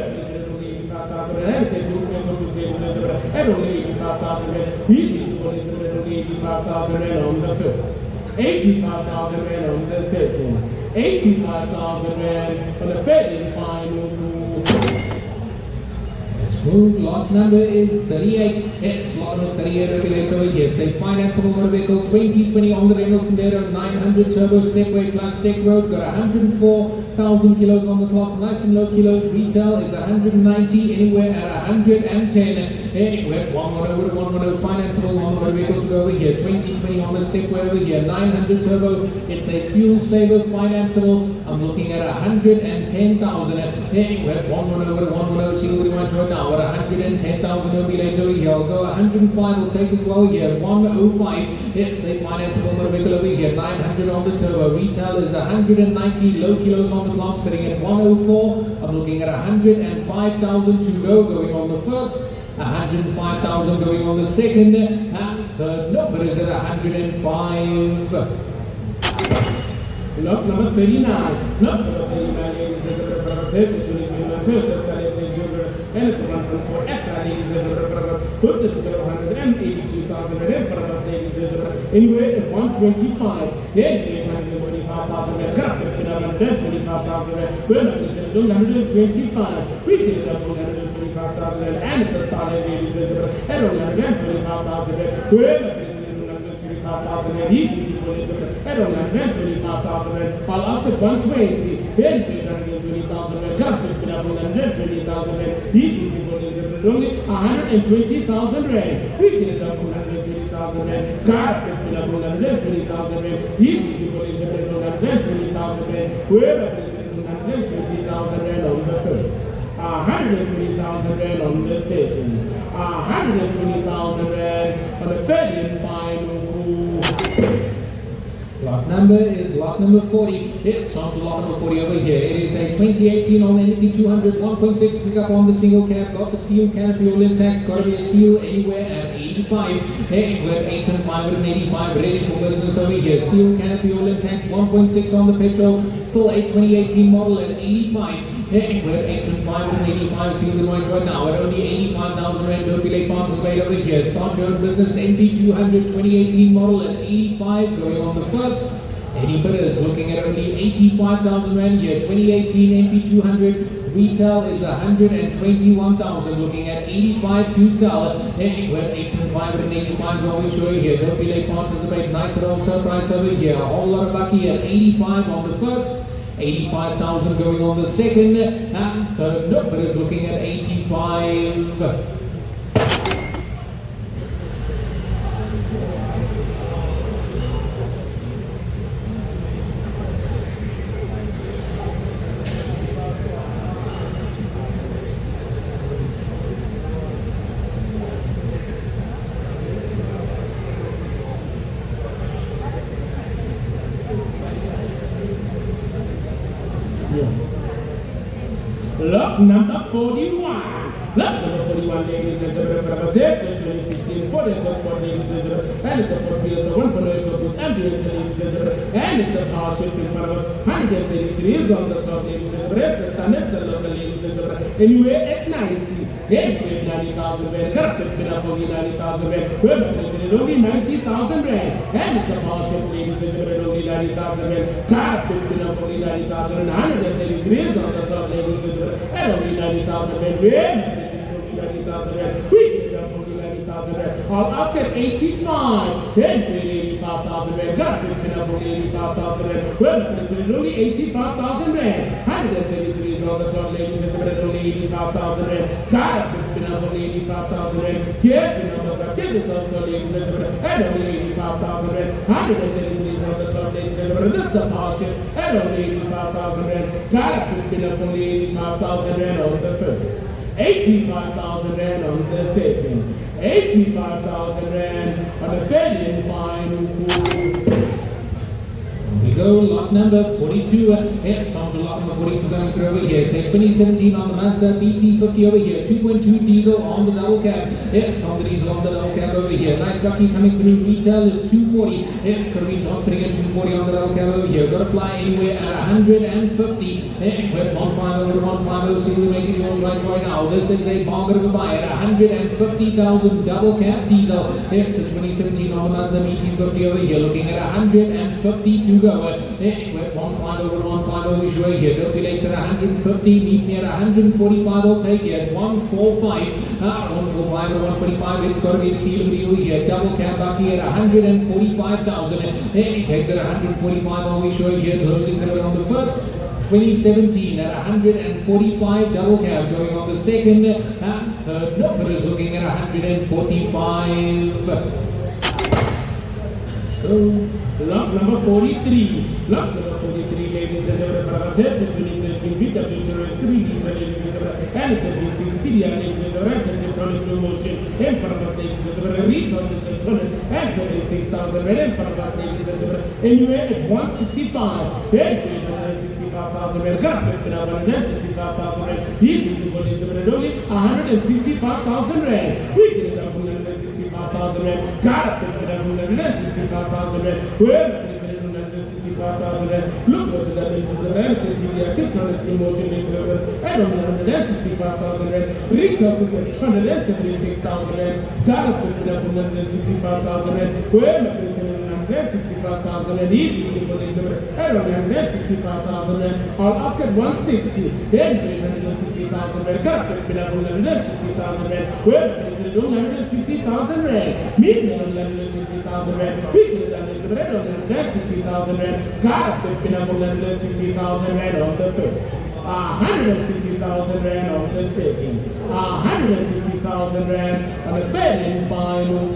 only 85,000 rand, and it's a new member to say and only 85,000 rand. We see only 85,000 rand on the first, 85,000 rand on the second, 85,000 rand on the third and final move. Smooth. Lot number is 38. It's lot number 38 regulator over here. It's a financeable motor vehicle 2020 on the Renault Sandero 900 turbo stepway plus tech road. Got 104,000 kilos on the clock. Nice and low kilos. Retail is 190, anywhere at 110. Anywhere 110 to 110 financeable on the motor vehicle to go over here. 2020 on the stepway over here. 900 turbo. It's a fuel saver financeable. I'm looking at 110,000. Anywhere 110 to 110. See what we want right now. At 110,000 will be later over here. I'll go 105 will take as well here. 105. It's a financeable motor vehicle over here. 900 on the turbo. Retail is 190. Low kilos on the clock, sitting at 104. I'm looking at 105,000 to go. Going on the first. 105,000 going on the second. And third number is at 105. Lot number 39. Lot number 39 is and it's 1.4 X put the 182,000 anyway at 125. Then 125,000 125,000 we did it up 125,000 and it's a solid at 125,000 I don't have 125,000. I'll after 120. Then 120,000. Got picked up 120,000. These people is only 120,000 rand. We get it up 120,000. Got picked up 120,000. These people is 120,000 rand. Whoever is 120,000 rand on the first. 120,000 rand on the second. 120,000 rand on the third and final. Lot number is lot number 40. It's on to lot number 40 over here. It is a 2018 on NP200 1.6 pickup on the single cab. Got the steel canopy all intact. Got to be a steel anywhere at 85. Anywhere 8 and 585. Ready for business over here. Steel canopy all intact. 1.6 on the petrol. Still a 2018 model at 85. Anywhere 8 and 585. See the right now at only 85,000 rand. Don't be late participate over here. Start your own business. NP200 2018 model at 85. Going on the first. Any bidders looking at only 85,000 rand here. 2018 NP200 retail is 121,000. Looking at 85 to sell. Anywhere 8 and 585 going through here. Don't be late participate. Nice little surprise over here. A whole lot of lucky at 85 on the first. 85,000 going on the second, and third number is looking at 85. Lot number 41. Lot number 41, ladies and gentlemen, for 2016 Ford Sport, ladies and gentlemen, and it's a Ford Fiesta 1.8 Focus ambulance, ladies and gentlemen, and it's a power shift in front of us. 133 is on the top, ladies and gentlemen. The standards are local, ladies and gentlemen. Anyway, at 90. Then 90,000 rand. Correct, it's been up only 90,000 rand. Well, it's only 90,000 rand. And it's a power shift, ladies and gentlemen, only 90,000 rand. Correct, it's been up only 90,000 rand. 133 is on the top, ladies and gentlemen. And only 90,000 rand. Only 90,000 rand. We get it up only 90,000 rand. I'll ask at 85. Then 85,000 rand. Correct, it's been up only 85,000 rand. Well, it's only 85,000 rand. 133 is on the top, ladies and gentlemen, only 85,000 rand. Got it, been up only 85,000 rand. Get your numbers up, get this up, so ladies and gentlemen, and only 85,000 rand. 133 is on the top, ladies and gentlemen. This is a power shift, and only 85,000 rand. Got it, been up only 85,000 rand on the first. 85,000 rand on the second. 85,000 rand on the third and final. We go lot number 42. It's on to lot number 42 going through over here. It's a 2017 on the Mazda BT-50 over here. 2.2 diesel on the double cab. It's on the diesel on the double cab over here. Nice jockey coming through. Retail is 240. It's going to be sitting at 240 on the double cab over here. Got to fly anywhere at 150. With 150 to 150. See we're making it right now. This is a bargain of a buy at 150,000 double cab diesel. It's a 2017 on the Mazda BT-50 over here. Looking at 150 to go. over. We're 150 we show here. Don't be late at 150. Meet me at 145. I'll take you at 145. 145 or 145. It's got to be a steal of you here. Double cab bucky at 145,000. He takes it at 145. I'll be showing here. Closing the on the first. 2017 at 145 double cab, going on the second and third. But is looking at 145. So, lot number 43. Lot number 43, ladies and gentlemen, for our 2013 BT-50 and the BT-50 and the motion in front of the resources and 76,000 and for about anywhere at 165. 165,000 165,000 he only 165,000 rand. We get it up 165,000 rand. Got up 165,000 rand. Well, look what that is the rent emotion and 165,000 rand. Recover 276,000 rand. Got up 165,000 rand. Well, 165,000 and easy to believe I don't have 165,000 and I'll ask at 160. Then 160,000 rand. Cut up 160,000 rand. Well, 160,000 rand. Mean 160,000 rand. We could have done it, but I don't have 160,000 rand. Cut up 160,000 rand on the first. 160,000 rand on the second. 160,000 rand on the third and final.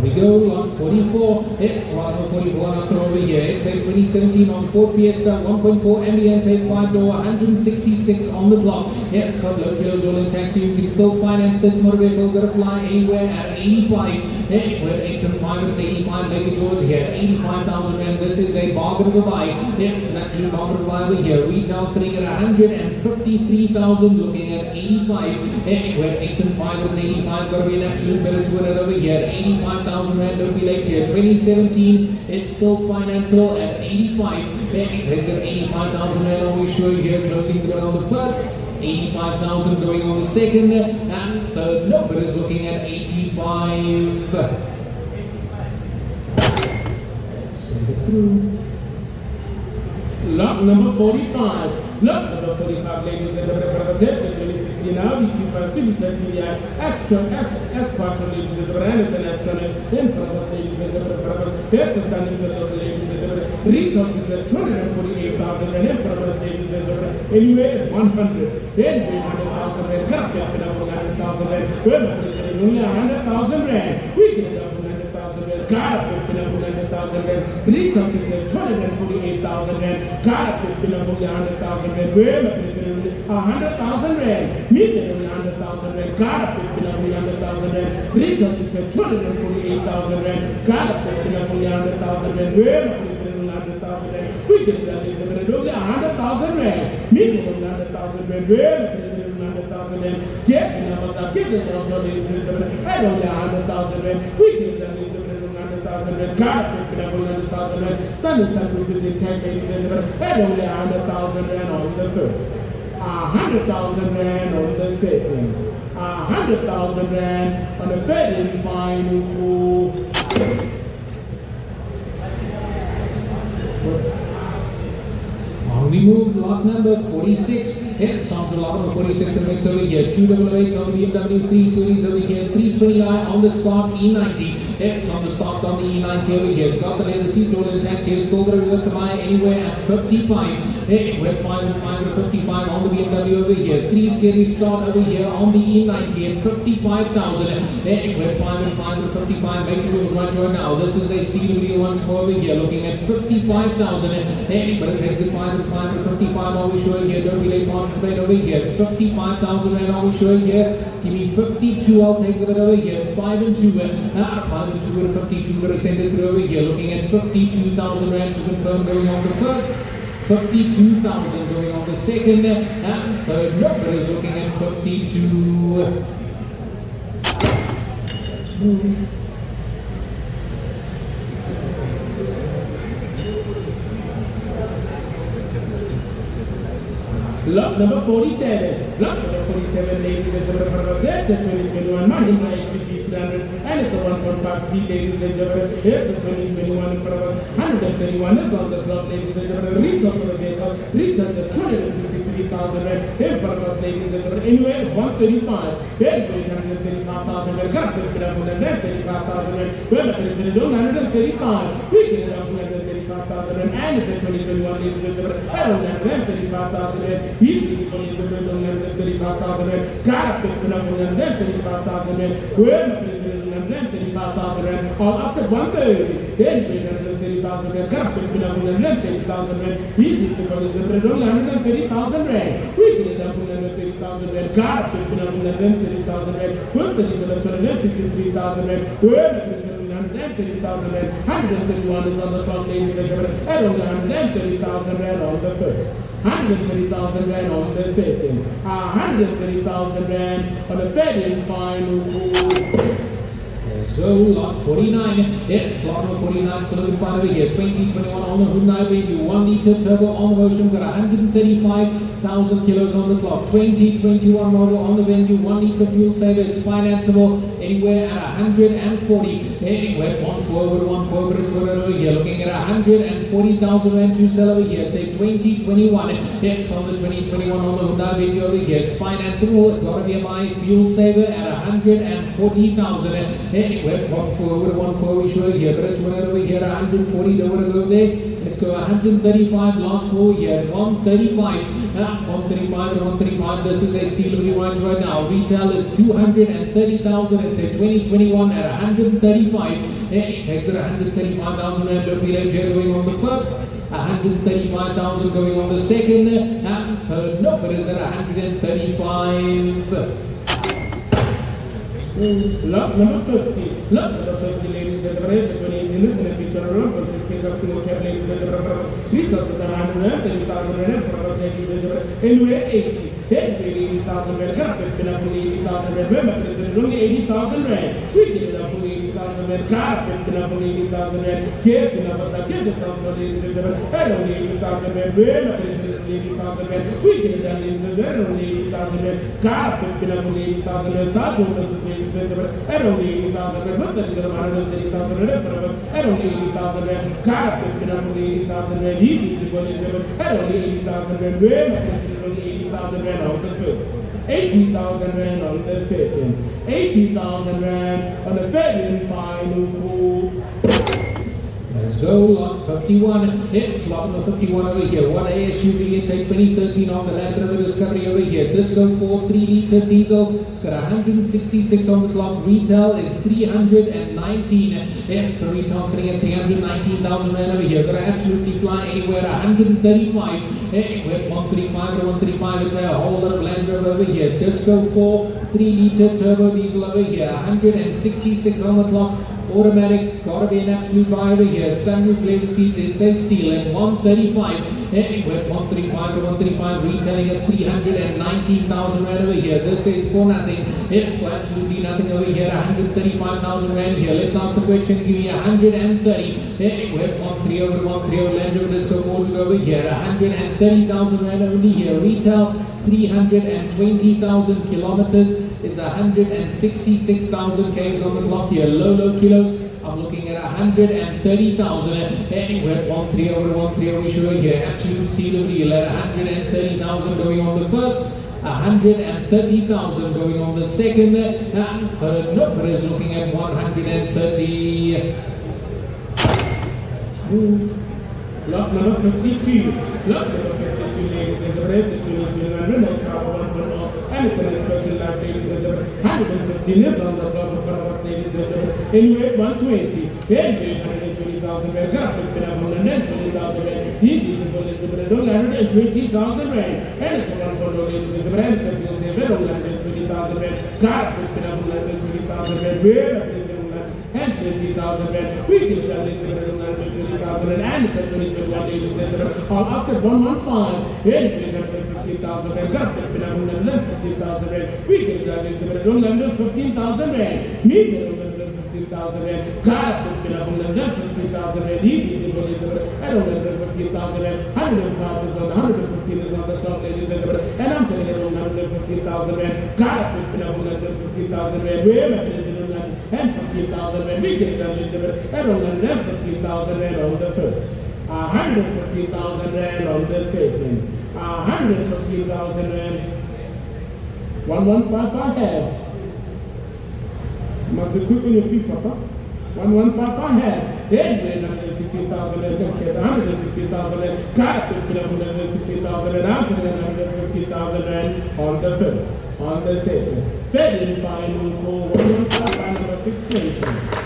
We go on 44, it's on 44 after over here. It's a 2017 on Ford Fiesta 1.4 Ambiente 5-door, 166 on the clock. Yeah, it's got low kilos all intact. You can still finance this motor vehicle, got to fly anywhere at 85. Yeah, we're 8 and 5 and 85, make it yours here. 85,000 rand. This is a bargain of a buy. Yeah, it's an absolute bargain of a buy over here. Retail sitting at 153,000, looking at 85. Yeah, we're 8 and 5 and 85, got to be an absolute better to it over here. 85,000 rand, don't be late here. 2017, it's still financeable at 85. It takes at 85,000 rand, always show you here, closing the on the first. 85,000 going on the second, and third number is looking at 85. Let's send it through. Lot number 45. Lot number 45, ladies and gentlemen, Audi Q5 S4 ladies and gentlemen, in front of ladies and gentlemen, ladies and gentlemen, resources at 248,000 and in front of ladies and gentlemen, anywhere 100, then 100,000 rand, cut up 100,000 rand, well, only 100,000 rand, we get it up 100,000 rand, got up 100,000 rand, resources at 248,000 rand, got up 100,000 rand, well, 100,000 rand, meet them 100,000 rand, got up 100,000 rand, resources at 248,000 rand, got up 100,000 rand, well, 100,000 rand, we get that is only 100,000 rand, meet them 100,000 rand, well, 100,000 rand, get Mazda, get this also I don't know 100,000 rand, we get that is 100,000 rand, got up 100,000 rand, Sun visit 10 days, I don't know 100,000 rand on the first. 100,000 rand on the second, 100,000 rand on the third and final. On we move, lot number 46. It's on to lot number 46 and mix over here. 288 on the BMW 3 Series over here. 320i on the Spark E90. It's on the stocks on the E90 over here. It's got the leather seats all intact here. Still got to work to buy anywhere at 55. Hey, we're 5 and 5 and 55 on the BMW over here. 3 Series start over here on the E90 at 55,000. Hey, we're 5 and 5 and 55. Make it right now. This is a CW once more over here. Looking at 55,000. Hey, but it takes it 5 and 5 and 55. Always showing here. Don't be late participate over here. 55,000 rand always showing here. Give me 52. I'll take it over here. 5 and 2. 5 and 2 and 52. Going to send it through over here. Looking at 52,000 rand to confirm going on the first. 52,000 going on the second, and third number is looking at 52. Lot number 47. Lot number 147, ladies and gentlemen, for the 2021 Mahindra XUV300, and it's a 1.5T, ladies and gentlemen. It's a 2021 for 131 is on the clock, ladies and gentlemen. Retail for the vehicle, retail at 263,000 rand. Here for the ladies and gentlemen, anyway, 135. Here, 135,000 rand. Got to put up 135,000 rand. Well, if it's 135, we get it up 135,000 rand. And it's a 2021, ladies and gentlemen, at 135,000 rand. Easy for you to put 135,000 rand. Got to put up 135,000 rand. Well, if it's 135,000 rand. All after 130. Then 130,000 rand. Got to put up 130,000 rand. Easy for you to put 130,000 rand. We get it up 130,000 rand. Got to put up 130,000 rand. Well, if it's 163,000 rand. Well, if it's 130,000 rand. 131 is on the top, ladies and gentlemen. And 130,000 rand on the first. 130,000 rand on the second. 130,000 rand on the third and final. So, lot 49, yes, lot number 49, still looking fine over here. 2021 on the Hyundai Venue, 1 litre turbo on the motion, got 135,000 kilos on the clock. 2021 model on the Venue, 1 litre fuel saver, it's financeable anywhere at 140. Anywhere, one forward, it's right over here. Looking at 140,000 rand to sell over here. It's a 2021, it's on the 2021 on the Hyundai Venue over here. It's financeable, got to be a my fuel saver at 140,000. Anyway, one forward, sure here, but it's right over here, 140, don't want to go there. Let's go 135, last call here, 135, 135 and 135, this is a steal of your right now. Retail is 230,000, it's a 2021 at 135, it takes it 135,000 rand, don't be late going on the first. 135,000 going on the second, and third, no, but it's at 135. Lot number 50. Lot number 50, ladies and gentlemen. The 2018 is in a picture room, but it's picked up in the cab, ladies and gentlemen. Retail to the 130,000 rand for the ladies and gentlemen. Anyway, 80. Then 80,000 rand. Got to put up on 80,000 rand. Remember, there's only 80,000 rand. We get it up on 80,000 rand. Got to put up on 80,000 rand. Get it up on that. Get it up on ladies and gentlemen. And only 80,000 rand. Remember, there's 80,000 rand. We get it done, ladies and gentlemen. Only 80,000 rand. Got to put up on 80,000 rand. Start to I don't need 80,000 rand, but then you're 130,000 rand. I don't need 80,000 rand. Car picking up on 80,000 rand. Easy to go in. I don't need 80,000 rand. Where am I going 80,000 rand on the first? 80,000 rand on the second. 80,000 rand on the third and final call. Let's go, lot 51. It's lot number 51 over here. What a SUV, it's a 2013 on the Land Rover Discovery over here. This go for 3 litre diesel. It's got 166 on the clock. Retail is 319. It's for retail sitting at 319,000 rand over here. Gonna absolutely fly anywhere 135. Anywhere 135 to 135. It's a whole lot of Land Rover over here. This go for 3 litre turbo diesel over here. 166 on the clock. Automatic, gotta be an absolute buy over here. Sunroof leather seats, it says steel at 135. Anyway, 135 to 135, retailing at 319,000 rand over here. This is for nothing. It's for absolutely nothing over here. 135,000 rand here. Let's ask the question. Give me 130. Anyway, 130 over 130. Land Rover Disco 4 to over here. 130,000 rand only here. Retail 320,000 kilometers. Is 166,000 Ks on the clock here. Low kilos. I'm looking at 130,000. Anywhere 130 over 130 we show here. Absolute steal of the deal at 130,000 going on the first. 130,000 going on the second. And third, Cooper is looking at 130. Lot number 52. Lot number 52, ladies and gentlemen. The 2021 Renault Sandero and it's an special life, ladies and gentlemen. 115 is on the top of our ladies and gentlemen. Anyway, 120. Then 120,000 rand. Got to put up 120,000 rand. Easy to put it, but 120,000 rand. And it's a one for ladies and gentlemen. It's a few say, 120,000 rand. Got to put up 120,000 rand. Where and 20,000 rand. We can tell it to 120,000 rand and it's a 2021 ladies and gentlemen. All after 115. Then 50,000 rand. Got to put up 150,000 rand. We can tell it to 115,000 rand. Me 115,000 rand. Got to put up 150,000 rand. Easy to believe it. I don't 150,000 rand. 105 is on 115 is on the top, ladies and gentlemen. And I'm saying it on 150. 115,000 rand. Got it, 115,000 rand. We're and 15,000 rand. We get it done at 115,000 rand on the first. 115,000 rand on the second. 115,000 rand. 1155 half. You must be quick on your feet, Papa. 1155 half. Then 116,000 rand. 116,000 rand. Got it, 116,000 rand. Answer 150,000 rand on the first. On the second. Third and final call. 115 number 620.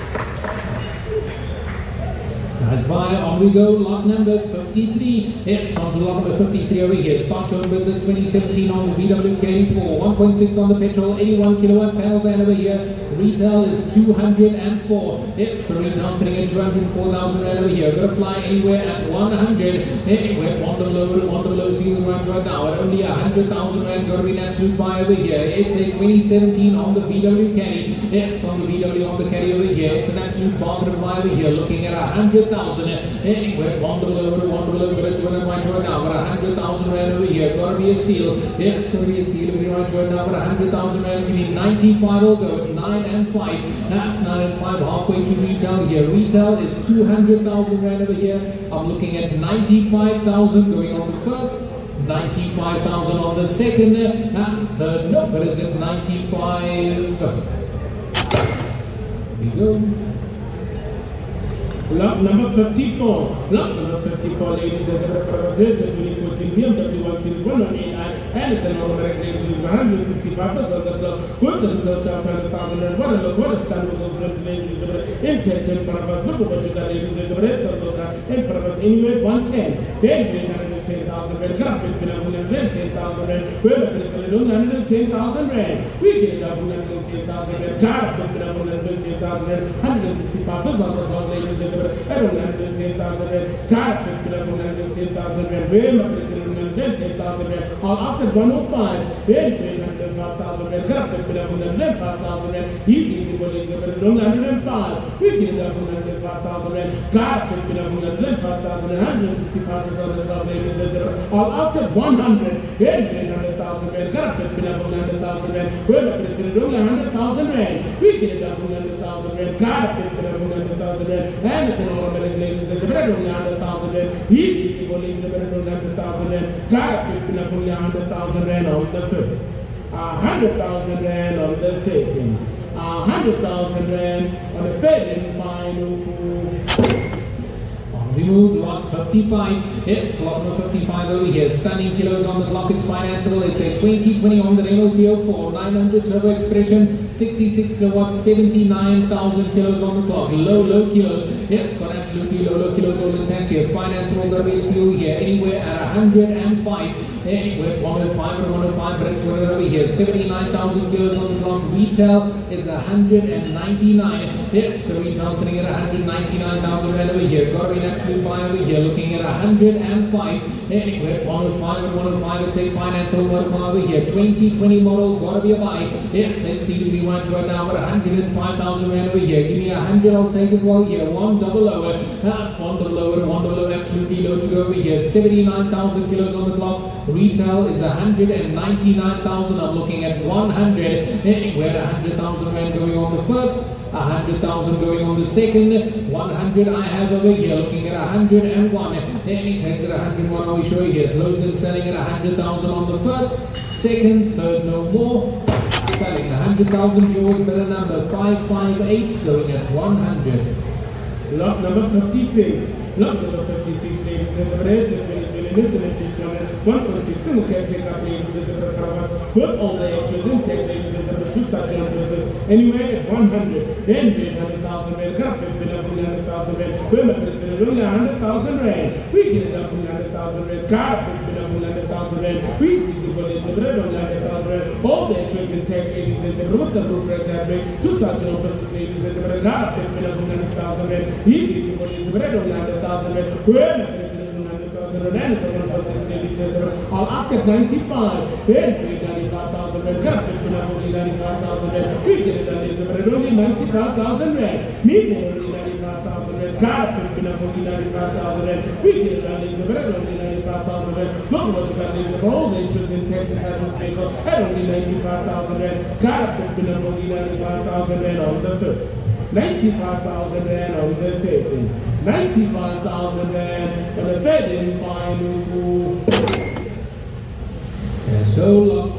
Nice buy, on we go, lot number 53. It's on to lot number 53 over here. Start your visit 2017 on the VW K4. 1.6 on the petrol, 81 kilowatt panel van over here. Retail is 204. It's for retail sitting at 204,000 rand over here. Gonna fly anywhere at 100. Anywhere on the low seals right now at only 100,000 rand. Gonna be an absolute buy over here. It's a 2017 on the VW Caddy. It's on the VW on the Caddy over here. It's an absolute bargain buy over here. Looking at 100,000. Anywhere on the low, but it's running right now. But 100,000 rand over here. Gotta be a steal. Yeah, it's gonna be a steal over here right now. But 100,000 rand. Give me 95. Will go at 9 and 5. 9 and 5 halfway to retail here. Retail is 200,000 rand over here. I'm looking at 95,000 going on the first. 95,000 on the second. Third, no, but is it 95? Here we go. Lot number 54. Lot number 54, ladies and gentlemen, the 2014 BMW 1 Series 189 and it's an automatic ladies with 165% of the club. With the result of 100,000 and what a look, what a stand with those ladies and gentlemen. Intent in front of us, look at what you got, ladies and gentlemen. In front of us, anyway, 110. Then 110,000 rand. Got it, 110,000 rand. We're up to 110,000 rand. We get it up 110,000 rand. Got it, 110,000 rand. 165% of the club, ladies and gentlemen. I don't have 10,000 rand. Got it, 110,000 rand. We're up to 110,000 rand. All after 105. Then 105,000 rand. Got it, 105,000 rand. Easy, ladies and gentlemen. 105. We get it up 105,000 rand. Got it, 105,000 rand. 165% of the club, ladies and gentlemen. All after 100. Then 100,000 rand. Got it, 100,000 rand. We're up to 100,000 rand. We get it up 100,000 rand. Got it, 100,000 rand. And it's an automatic ladies and gentlemen. 100,000 rand. Easy, ladies and gentlemen. 100,000 rand. Got it, 100,000 rand on the first. 100,000 rand on the second. 100,000 rand on the third and final. We move lot 55. It's lot number 55 over here. Stunning kilos on the clock. It's financeable. It's a 2020 on the Renault 304. 900 turbo expression. 66 kilowatts. 79,000 kilos on the clock. Low kilos. It's got absolutely low kilos all intact here. Financeable. Got to be a steal here. Anywhere at 105. Anywhere 105 or 105. But it's running over here. 79,000 kilos on the clock. Retail is 199. It's the retail sitting at 199,000 rand over here. Got to be an absolute buy over here. Looking at 105. Anywhere 105 and 105. It's a financeable model over here. 2020 model. Got to be a buy. It's ST3 right now. But 105,000 rand over here. Give me 100. I'll take as well here. 100 lower. 100 lower. Absolutely low to go over here. 79,000 kilos on the clock. Retail is 199,000. I'm looking at 100. Anywhere 100,000 rand going on the first. 100,000 going on the second. 100 I have over here. Looking at 101. Then he takes it 101. I'll show you here. Closed and selling at 100,000 on the first. Second, third, no more. Selling 100,000 yours. Better number 558 going at 100. Lot number 56. Lot number 56, ladies and gentlemen. Nissan NP200 1.6 single cab pickup, ladies and gentlemen. Put all the extras in tech, ladies and gentlemen. To start your business anywhere at 100. Then 100,000 rand. Got it, 100,000 rand. We're not going to only 100,000 rand. We get it up 100,000 rand. Got it, 100,000 rand. We see the bullet, the bread on 100,000 rand. All the extras in tech, ladies and gentlemen. With the roof right that way. To start your business, ladies and gentlemen. Got it, 100,000 rand. Easy the bullet, the bread on 100,000 rand. We're not going to I'll ask at 95. Then 95,000 rand. Got it, 95,000 rand. We get it done, only 95,000 rand. Me, only 95,000 rand. Got it, 95,000 rand. We get it done, only 95,000 95,000 rand. Look what you got, ladies and all the insurance and tax inside this vehicle at only 95,000 rand. Got a 95,000 rand on the first. 95,000 rand on the second. 95,000 rand on the third and final. So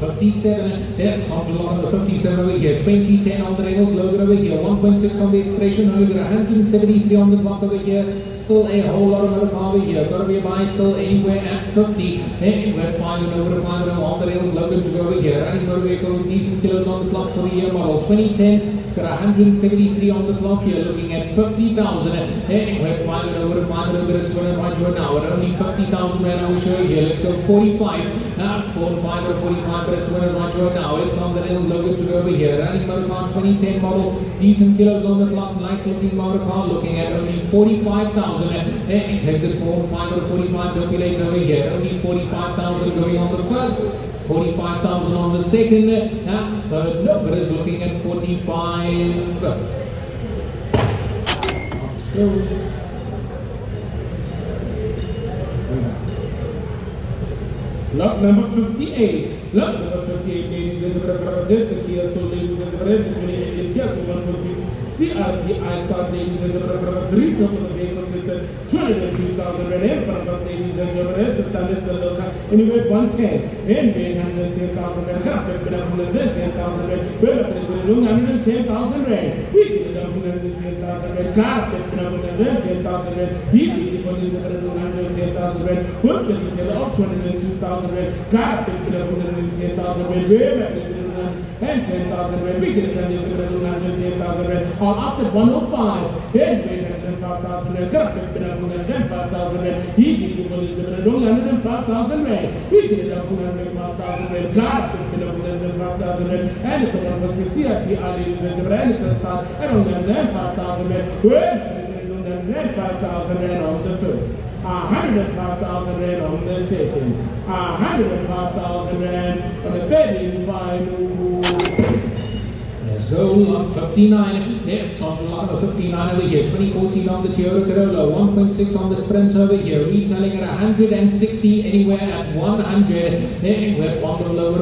57, that's on the 57 over here, 2010 on the Renault logo over here, 1.6 on the Expression over here, 173 on the clock over here, still a whole lot of motor car over here, got to be a buy still anywhere at 50, anywhere 5 and over to 5 and on the Renault logo to go over here, running motor vehicle with decent kilos on the clock for the year model, 2010, it's got 173 on the clock here, looking at 50,000, anywhere 5 and over to 5 and over to 20 right now, at only 50,000 right now we show you here, let's go 45, 45 or 45, but it's winner right now. It's on the little logo to over here. Running motor car, 2010 model, decent kilos on the clock, nice looking motor car, looking at only 45,000. It takes it 45 or 45, don't be late over here. Only 45,000 going on the first, 45,000 on the second. Third, no, but it's looking at 45. Lot number 58. Lot number 58, ladies and gentlemen, the Kia Soul, ladies and gentlemen, the 2018 Kia Soul 1.6 CRT I-Star, ladies and gentlemen, retail for the vehicle system, 202,000 rand, for ladies and gentlemen, the standard the local, anyway, 110, and 810,000 rand, got up to 110,000 rand, well, up to 110,000 rand, we get it up to 110,000 rand, got up to 110,000 rand, easy, for the 110,000 rand, work the detail of 202,000 rand, got up to 110,000 rand, we're at the and 10,000 rand, we get it done, 110,000 rand, or after 105, then we get 105,000 rand, got up to 105,000 rand, easy people is 105,000 rand, we get it done, 105,000 rand, got up to 105,000 rand, and it's a 1.6 CRT, ladies and gentlemen, and it's a start at 105,000 rand, well, 105,000 rand on the first. 105,000 rand on the second, 105,000 rand on the third and final. So on 59, it's on the lot of 59 over here, 2014 on the Toyota Corolla, 1.6 on the Sprint over here, retailing at 160, anywhere at 100, anywhere one lower,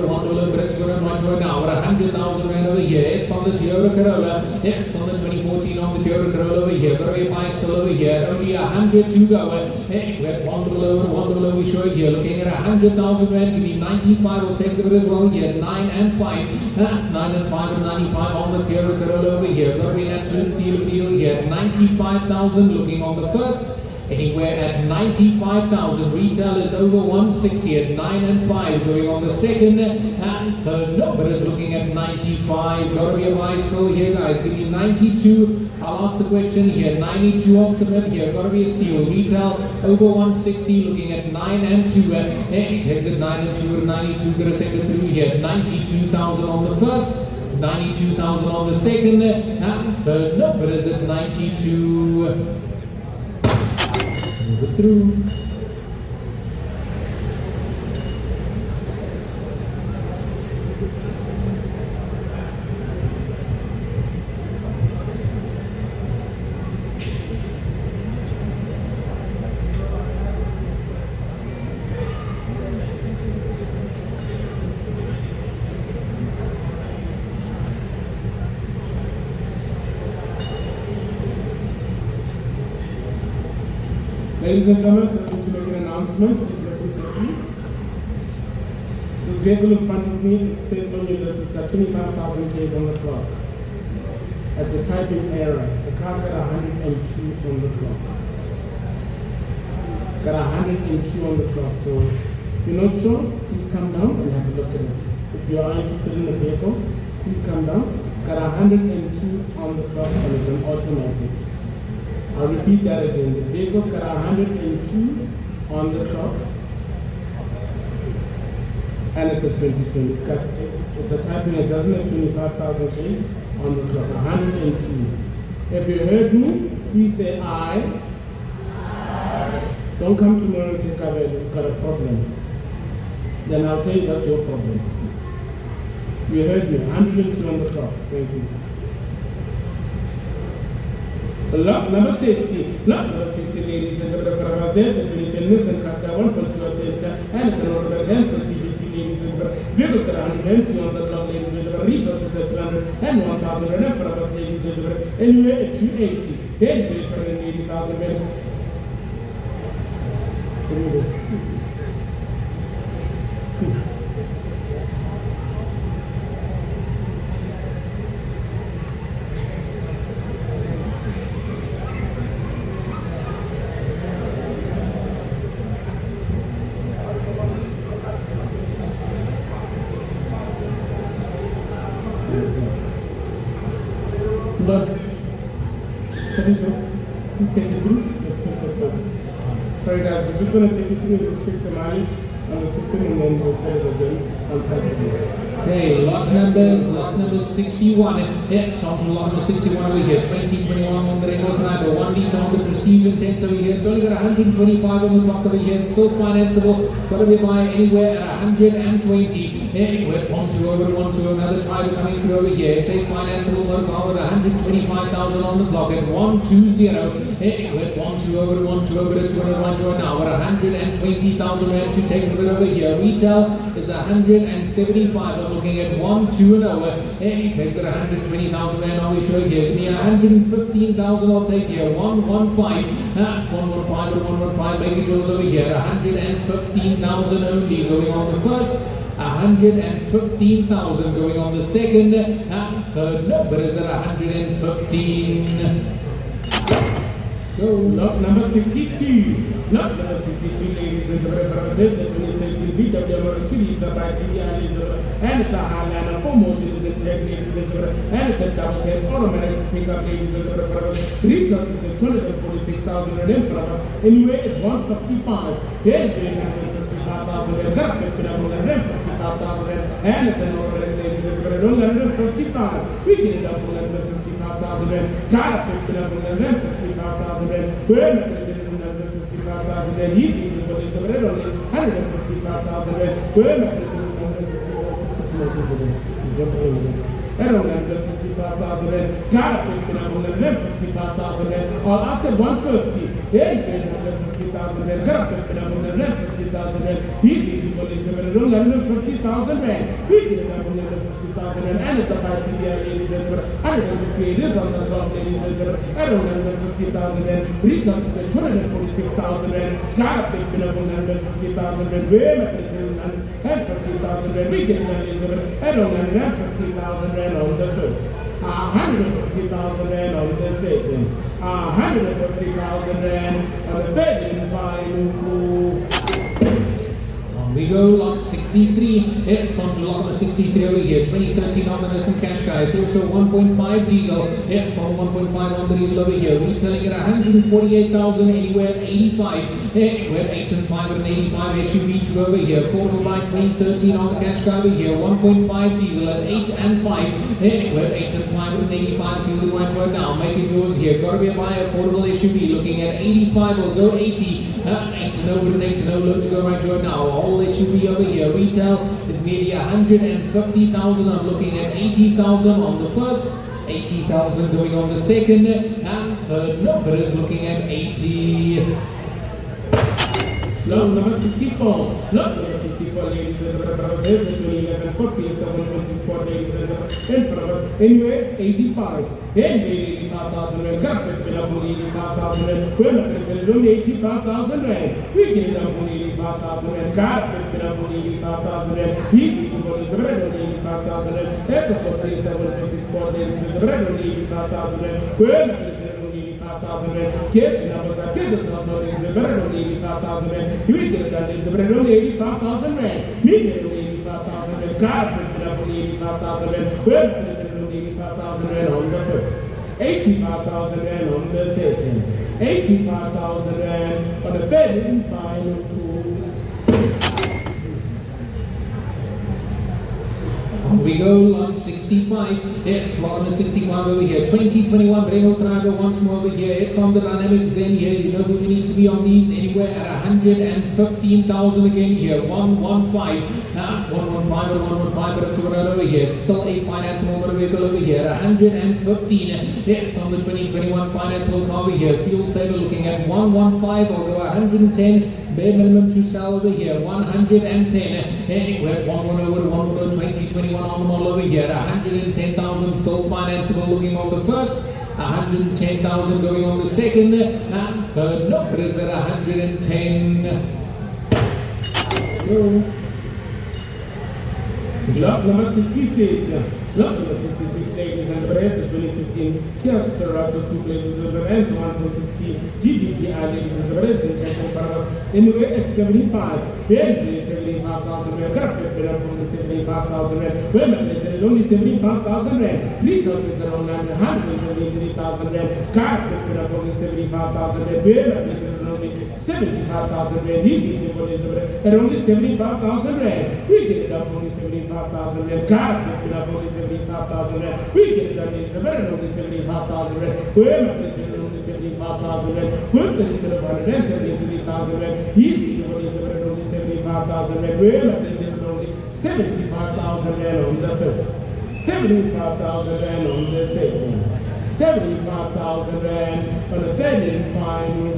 but it's going right now, at 100,000 rand over here, it's on the Toyota Corolla, it's on the 2014 on the Toyota Corolla over here, got a buy still over here, only 100 to go, anywhere one lower, we show here, looking at 100,000 rand, give me 95, we'll take the bit as well here, 9 and 5, 9 and 5 and 95, on the Toyota Corolla over here, got to be an absolute steal deal here, 95,000 looking on the first, anywhere at 95,000, retail is over 160 at 9 and 5, going on the second, and third, no, but it's looking at 95, got to be a buy still here guys, give me 92, I'll ask the question here, 92 off cement here, got to be a steal, retail over 160, looking at 9 and 2, and he takes it 9 and 2 at 92, got to second through here, 92,000 on the first, 92,000 on the second, and third, no, but is it 92? Move it through. Ladies and gentlemen, I'm going to make an announcement. Please listen carefully. This vehicle in front of me, it says on you that it's got 25,000 Ks on the clock. That's a typing error. The car's got 102 on the clock. It's got 102 on the clock. So if you're not sure, please come down and have a look at it. If you are interested in the vehicle, please come down. It's got 102 on the clock and it's an automatic. I'll repeat that again. The vehicle's got 102 on the clock, and it's a 2020. It's a typing, it doesn't have 25,000 Ks on the clock, 102. If you heard me, please say I. Don't come tomorrow and say, Kabe, you've got a problem. Then I'll tell you that's your problem. You heard me, 102 on the clock. Thank you. Lot number 60, ladies and gentlemen, the 2010 Nissan Qashqai 1.2 120 on the clock, ladies and gentlemen. Retail is at 200 and 1,000 and for about ladies and gentlemen. Anyway, at 280. Then we turn in 80,000 men. But, let's take it through. Let's fix it first. Sorry guys, we're just going to take it through and fix the mileage on the system and then we'll set it again on Saturday. Okay, lot number 61. It's on to lot number 61 over here. 2021 on the Renault Sandero, 1 litre on the Prestige Intense over here. It's only got 125 on the clock over here. It's still financeable. Got to be buy anywhere at 120. Anywhere, 1-2 over, 1-2, another driver coming through over here. It's a financeable one car with 125,000 on the clock at 120. Anywhere, 1-2 over, 1-2 over to 201 now at 120,000 rand to take it over here. Retail is 175. I'm looking at 1-2 and over. And he takes it 120,000 rand on the show here. Give me 115,000. I'll take here 115. 115 and 115. Make it yours over here. 115,000 only going on the first. 115,000 going on the second, and third number is at 115. So lot number 62. Lot number 62, ladies and gentlemen, the 2019 VW Mercedes by GLE, and it's a Highlander 4Motion is in tech, ladies and gentlemen, and it's a double cab automatic pickup, ladies and gentlemen. Retail is at 246,000 and in front. Anyway, it's 155. Then there's 155,000. There's a 55,000 and it's an overhead, ladies and gentlemen. 155. We get it up for 155,000. Gotta pick it up for 155,000. We're not going to get 155,000. He's easy for it. Only 155,000. We're not going to get 155,000. Gotta pick it up for 155,000. Or after 150. Then 150,000. Gotta pick it up for 150,000. He's easy for it. 150,000 rand. We get it up for 150,000 and it's a by TDI, ladies and gentlemen. 168 is on the top, ladies and gentlemen. At 150,000 rand. Retail is at 246,000 rand. Gotta pick it up for 150,000 rand. We're not going to get 150,000 rand. We get it up, ladies and gentlemen. At 150,000 rand on the first. 150,000 rand on the second. 150,000 rand on the third and final. We go lot 63. It's on to lot number 63 over here. 2013 on the Nissan Qashqai. It's also 1.5 diesel. It's on 1.5 on the diesel over here. Retailing at 148,000. Anywhere at 85. Anywhere 8 and 5 and 85 SUV over here. Affordable by 2013 on the Qashqai over here. 1.5 diesel at 8 and 5. Anywhere 8 and 5 and 85. See the right now. Make it yours here. Got to be a buy affordable SUV. Looking at 85. We'll go 80. 8 to 0 with an 8 to 0 load to go right now. All SUV over here. Retail is nearly 150,000. I'm looking at 80,000 on the first, 80,000 going on the second, and third number is looking at 80. Lot number 64. Lot number 64, ladies and gentlemen. There's the 2011 Ford Fiesta 1.64, ladies and gentlemen. Anyway, 85. Then 85,000 rand. Got to pick it up for 85,000 rand. We're not going to get it only 85,000 rand. We get it up for 85,000 rand. Got to pick it up for 85,000 rand. Easy to go to the red on 85,000 rand. That's a Ford Fiesta 1.64, ladies and gentlemen. On 85,000 rand. We're not going to get it only 85,000 rand. Get the numbers up. Get the numbers on the red on 85,000 rand. You will get it done in the red on 85,000 rand. Me get it on 85,000 rand. Got to pick it up on 85,000 rand. We're not going to get it on 85,000 rand on the first. 85,000 rand on the second. 85,000 rand on the third and final two. We go lot 65. It's lot number 65 over here. 2021 Renault Driver once more over here. It's on the dynamic Zen here. You know who we need to be on these anywhere at 115,000 again here. 115. 115 or 115, but it's over here. It's still a financeable motor vehicle over here. 115. It's on the 2021 financeable car over here. Fuel saver looking at 115 or 110. bare minimum to sell over here, 110. Anywhere, 110, 2021 on the model over here, 110,000 still financeable looking on the first, 110,000 going on the second, and third, no, it is at 110. Go. Lot number 66. Lot number 66, ladies and gentlemen, 2015 Kia Cerato Coupe, ladies and gentlemen, 160 GGTI, ladies and gentlemen, anyway at 75. Very 75,000 rand. Correct, from the 75,000 rand. Women, only 75,000 rand. Retail is around 173,000 rand. Correct, from the 75,000 rand. Women, only 75,000 rand. Easy, at only 75,000 rand. We get it up only 75,000 rand. Correct, only 75,000 rand. We get it up only 75,000 rand. Women, only 75,000 rand. Put the return of 173,000 rand. Easy, only 75,000 rand. Women, only 75,000 rand on the first. 75,000 rand on the second. 75,000 rand on the third and final.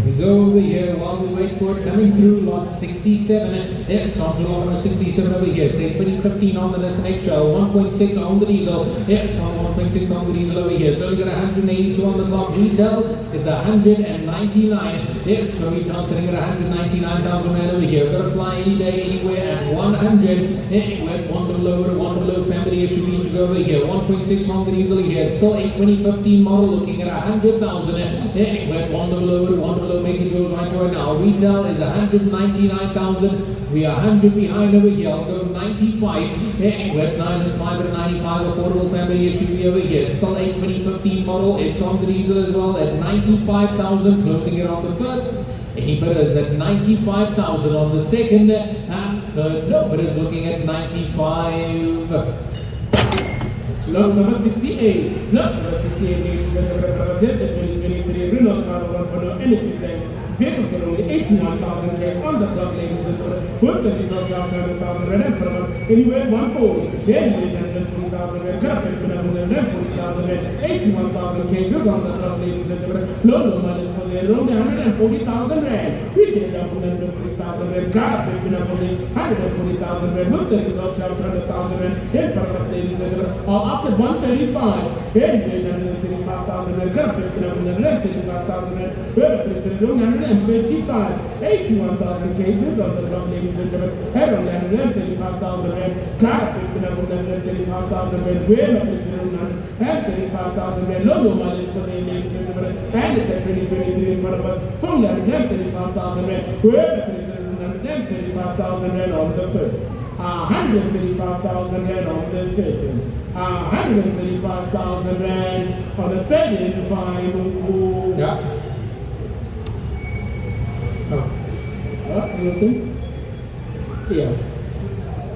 We go over here while we wait for it coming through, lot 67. It's on to lot number 67 over here. It's a 2015 on the Nissan X-Trail, 1.6 on the diesel. It's on 1.6 on the diesel over here. It's only got 182 on the clock. Retail is 199. It's going to retail sitting at 199,000 rand over here. Got to fly any day, anywhere at 100. Anywhere, one below family SUV to go over here. 1.6 on the diesel here. Still a 2015 model looking at 100,000. Anywhere, one below making yours right now. Retail is 199,000. We are 100 behind over here. I'll go 95. Anywhere, 905 and 95 affordable family SUV over here. Still a 2015 model. It's on the diesel as well at 95,000. Closing it on the first. Any bidders at 95,000 on the second, and third, no bidders looking at 95. Lot number 68. Lot number 68, ladies and gentlemen, the 2023 Renault Sandero Stepway. Vehicles for only 81,000 rand on the clock, ladies and gentlemen. Put the details down 200,000 rand and from anywhere 140. Then 840,000 rand. Correct, 140,000 rand. 81,000 cases on the clock, ladies and gentlemen. No money for the around 140,000 rand. We get it up to 140,000 rand. Correct, 140,000 rand. Put the details down 200,000 rand in front of ladies and gentlemen. Or after 135. Then 135,000 rand. Correct, 135,000 rand. Well, 155, 81,000 cases on the clock, ladies and gentlemen. Head on 135,000 rand. Car picking up 135,000 rand. Well up to 135,000 rand. No mileage for the ladies and gentlemen. And it's at 2023 in front of us. From 135,000 rand. Well up to 135,000 rand on the first. 135,000 rand on the second. 135,000 rand on the third and final. Yeah. Listen. Yeah.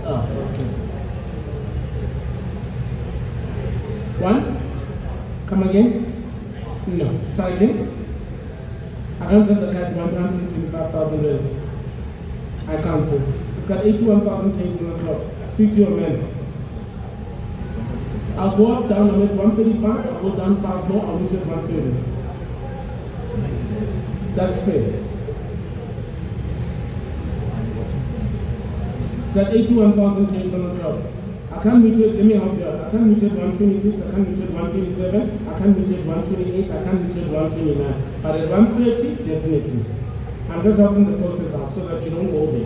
Okay. One. Come again. No. Try again. I answered the cat 125,000 rand. I cancelled. It's got 81,000 cases on the clock. Speak to your man. I'll go up down, I'll make 135, I'll go down 5 more, I'll reach at 130. That's fair. Got 81,000 cases on the clock. I can't reach it, let me help you. I can't reach it 126, I can't reach it 127, I can't reach it 128, I can't reach it 129. But at 130, definitely. I'm just helping the process out so that you don't go there.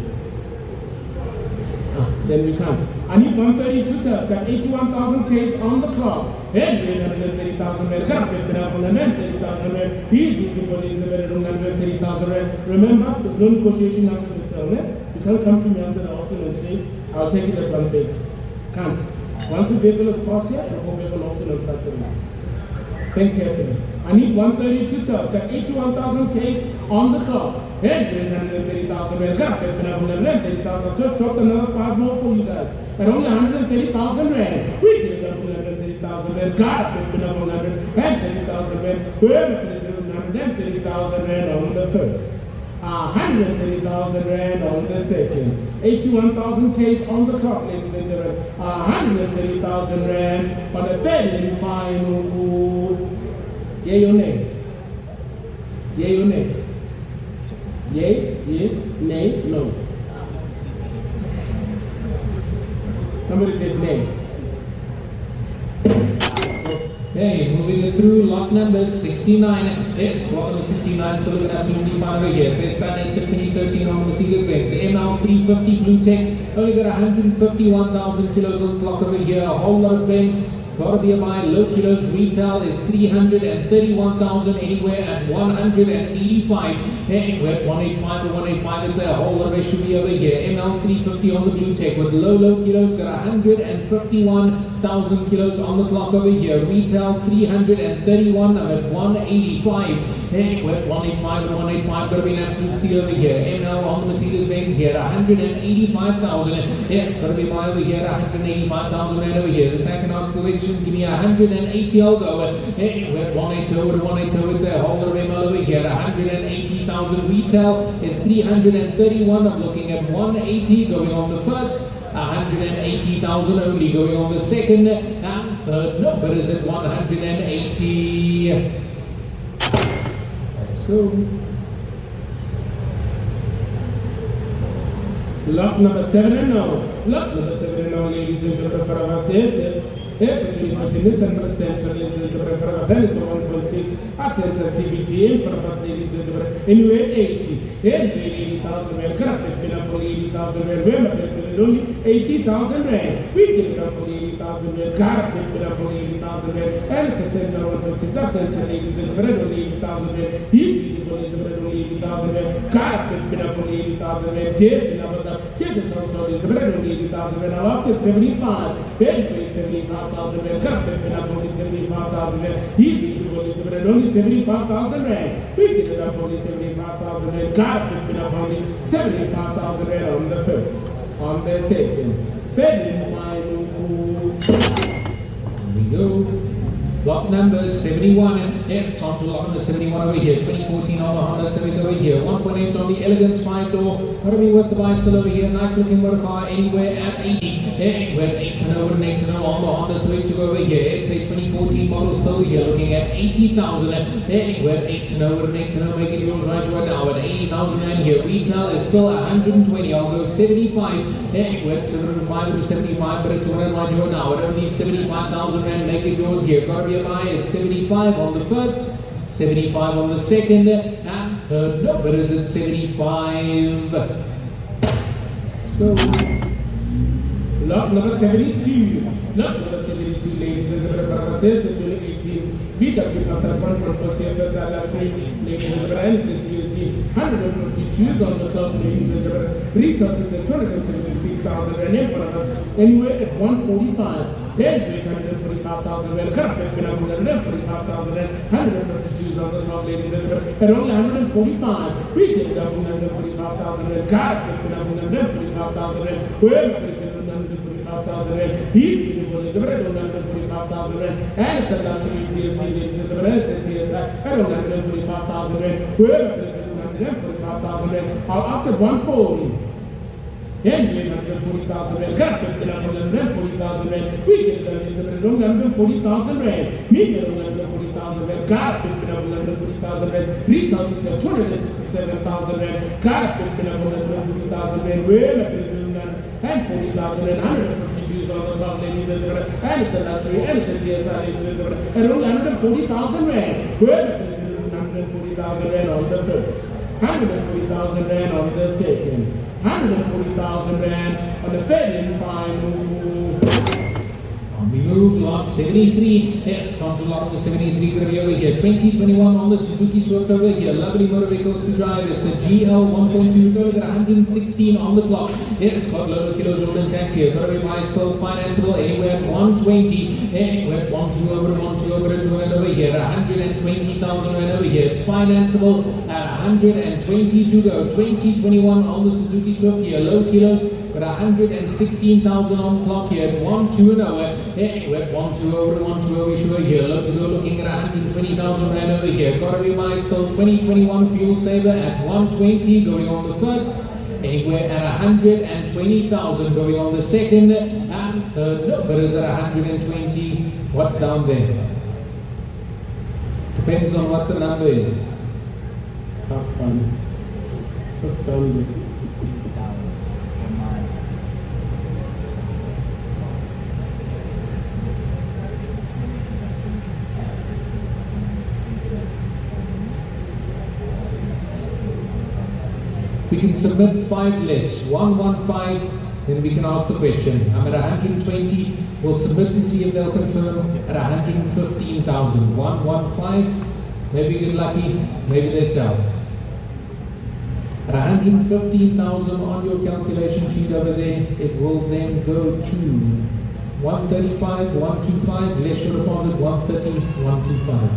Then we can't. I need 132 cells, got 81,000 cases on the clock. And 130,000 rand. Can't pick it up on 130,000 rand. Easy to put in the better than 130,000 rand. Remember, there's no negotiation after the sale. You can't come to me after the auction and say, I'll take it at 130. Can't. Once the vehicle is passed here, the whole vehicle auction on Saturday. Think carefully. I need 132 cells, got 81,000 cases on the clock. And 130,000 rand. Can't pick it up on 130,000. Just dropped another 5 more for you guys. At only 130,000 rand. We get it up to 130,000 rand. Got pick it up on 130,000 rand. Whoever put it 130,000 rand on the first. 130,000 rand on the second. 81,000 cases on the clock, ladies and gentlemen. 130,000 rand on the third and final. Yeah, your name. Yay or nay? Yay, yes, nay, no. Somebody said nay. Okay, moving it through, lot number 69. It's lot number 69, still looking absolutely fine over here. It's a standard 2013 on Mercedes-Benz ML 350 Blue Tech. Only got 151,000 kilos on the clock over here. A whole lot of banks. Got to be my low kilos. Retail is 331,000 anywhere at 185. Anywhere 185 to 185. It's a whole lot of SUV over here. ML 350 on the Blue Tech with low kilos. Got 151,000 kilos on the clock over here. Retail 331. I'm at 185. Anywhere 185 to 185. Got to be an absolute steal over here. ML on the Mercedes-Benz here. 185,000. It's got to be my over here. 185,000 right over here. The second ask for give me 180, I'll go. Anywhere 180 over to 180, it's a whole lot of ML over here. 180,000 retail is 331. I'm looking at 180 going on the first. 180,000 only going on the second. And third number is at 180. Let's go. Lot number 7 and now. Lot number 7 and now, ladies and gentlemen, for our set. Nissan Navara 1.6 Ascent CVT anyway 80 80,000 rand. Correct enough for 80,000 rand. Only 80,000 rand. We give it up for 80,000 rand. Correct enough for 80,000 rand. And it's a center 1.6 Ascent ladies and gentlemen, only 80,000 rand. He's only 80,000 rand. Correct enough for 80,000 rand. Get another. Get this also is only 80,000 rand. Now after 75. Then 75,000 rand. Correct enough for 75,000 rand. He's only 75,000 rand. We get it up only 75,000 rand. Got it up only 75,000 rand on the first. On the second. Then final. Here we go. Lot number 71. It's on to lot number 71 over here. 2014 on the Honda Civic over here. 1.8 on the Elegance 5-door. What are we with the buy still over here? Nice looking motor car anywhere at 80. Anywhere 8 to 0 and 8 to 0 on the Honda Civic to go over here. It's a 2014 model still here. Looking at 80,000. Anywhere 8 to 0 and 8 to 0. Making yours right now at 80,000 rand here. Retail is still 120. I'll go 75. Anywhere 75 to 75. But it's right now at only 75,000 rand. Make it yours here. Got to be at 75 on the first, 75 on the second, and third number is at 75. So, lot number 72. Lot number 72, ladies and gentlemen, says the 2018 VW Mazda 1.4 ladies and gentlemen, 152 on the top, ladies and gentlemen. Retail is at 276,000 and anywhere at 145. Then 845,000 well, correct, 145,000 and 152 on the top, ladies and gentlemen, at only 145. We get it up 145,000 and correct, 145,000 and well, 145,000 and he's going to the red 145,000 and it's a luxury PLC, ladies and gentlemen, it's a TSI at 145,000 and well, 145,000 and after 140. And 140,000 rand. Correct, 140,000 rand. We get 140,000 rand. Me 140,000 rand. Correct, 140,000 rand. Retail is 267,000 rand. Correct, 140,000 rand. Well, and 40,000 and 152 dollars, ladies and gentlemen. And it's a luxury and it's a TSI, ladies and gentlemen. And only 140,000 rand. Well, 140,000 rand on the first. 140,000 rand on the second. 140,000 rand on the third and final. We move lot 73. It's on to lot number 73 over here. 2021 on the Suzuki Swift over here. Lovely motor vehicles to drive. It's a GL 1.2. It's only got 116 on the clock. It's got lower kilos on the tank here. Got to be my still financeable anywhere at 120. Anywhere 12 over to over here. 120,000 rand over here. It's financeable at 120 to go. 2021 on the Suzuki Swift here. Low kilos. But 116,000 on the clock here at 120. Anyway, 120 over to 120 sure here. Look to go looking at 120,000 rand over here. Got to be my still 2021 fuel saver at 120 going on the first. Anywhere at 120,000 going on the second. And third number is at 120. What's down there? Depends on what the number is. Tough done. Tough done. We can submit 5 less, 115, then we can ask the question. I'm at 120, we'll submit and see if they'll confirm at 115,000. 115, maybe get lucky, maybe they sell. At 115,000 on your calculation sheet over there, it will then go to 135, 125, less your deposit, 130, 125.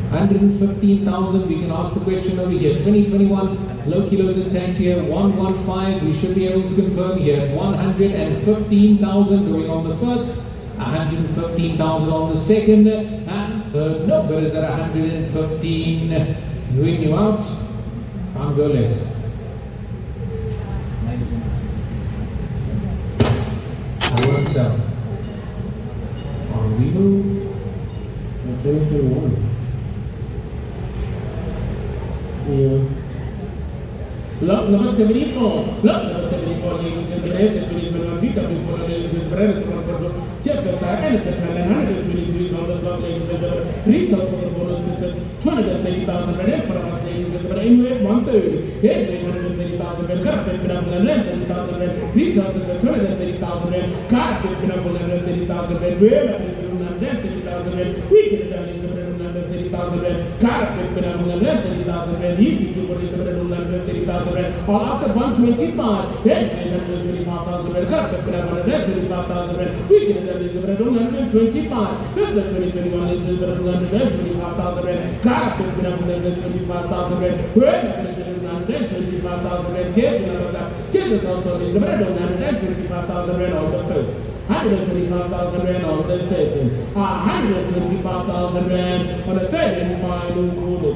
115,000, we can ask the question over here. 2021, low kilos in tank here, 115, we should be able to confirm here. 115,000 going on the first, 115,000 on the second, and third, no, but is at 115. Doing you out, can't go less. I won't sell. On we move. 2021. Yeah. Lot number 74. Lot number 74 ladies and gentlemen, 2021 VW Polo ladies and gentlemen, check the fact and it's a 123 on the slot ladies and gentlemen. Retail for the Polo system, 230,000 red for us ladies and gentlemen. Anyway, 130. Here, 130,000 red. Car pick up 130,000 red. Retail system, 230,000 red. Car pick up 130,000 red. Where 130,000 red. We get it done in the 130,000 red. Car pick up 130,000 red. Easy to put it in the 130,000 red. Or after 125, then 125,000 red. Car pick up 125,000 red. We get it done in the 125. This is the 2021 is the 125,000 red. Car pick up 125,000 red. Where 125,000 red. Get us also in the 125,000 red on the first. 125,000 rand on the second, 125,000 rand on the third and final roll.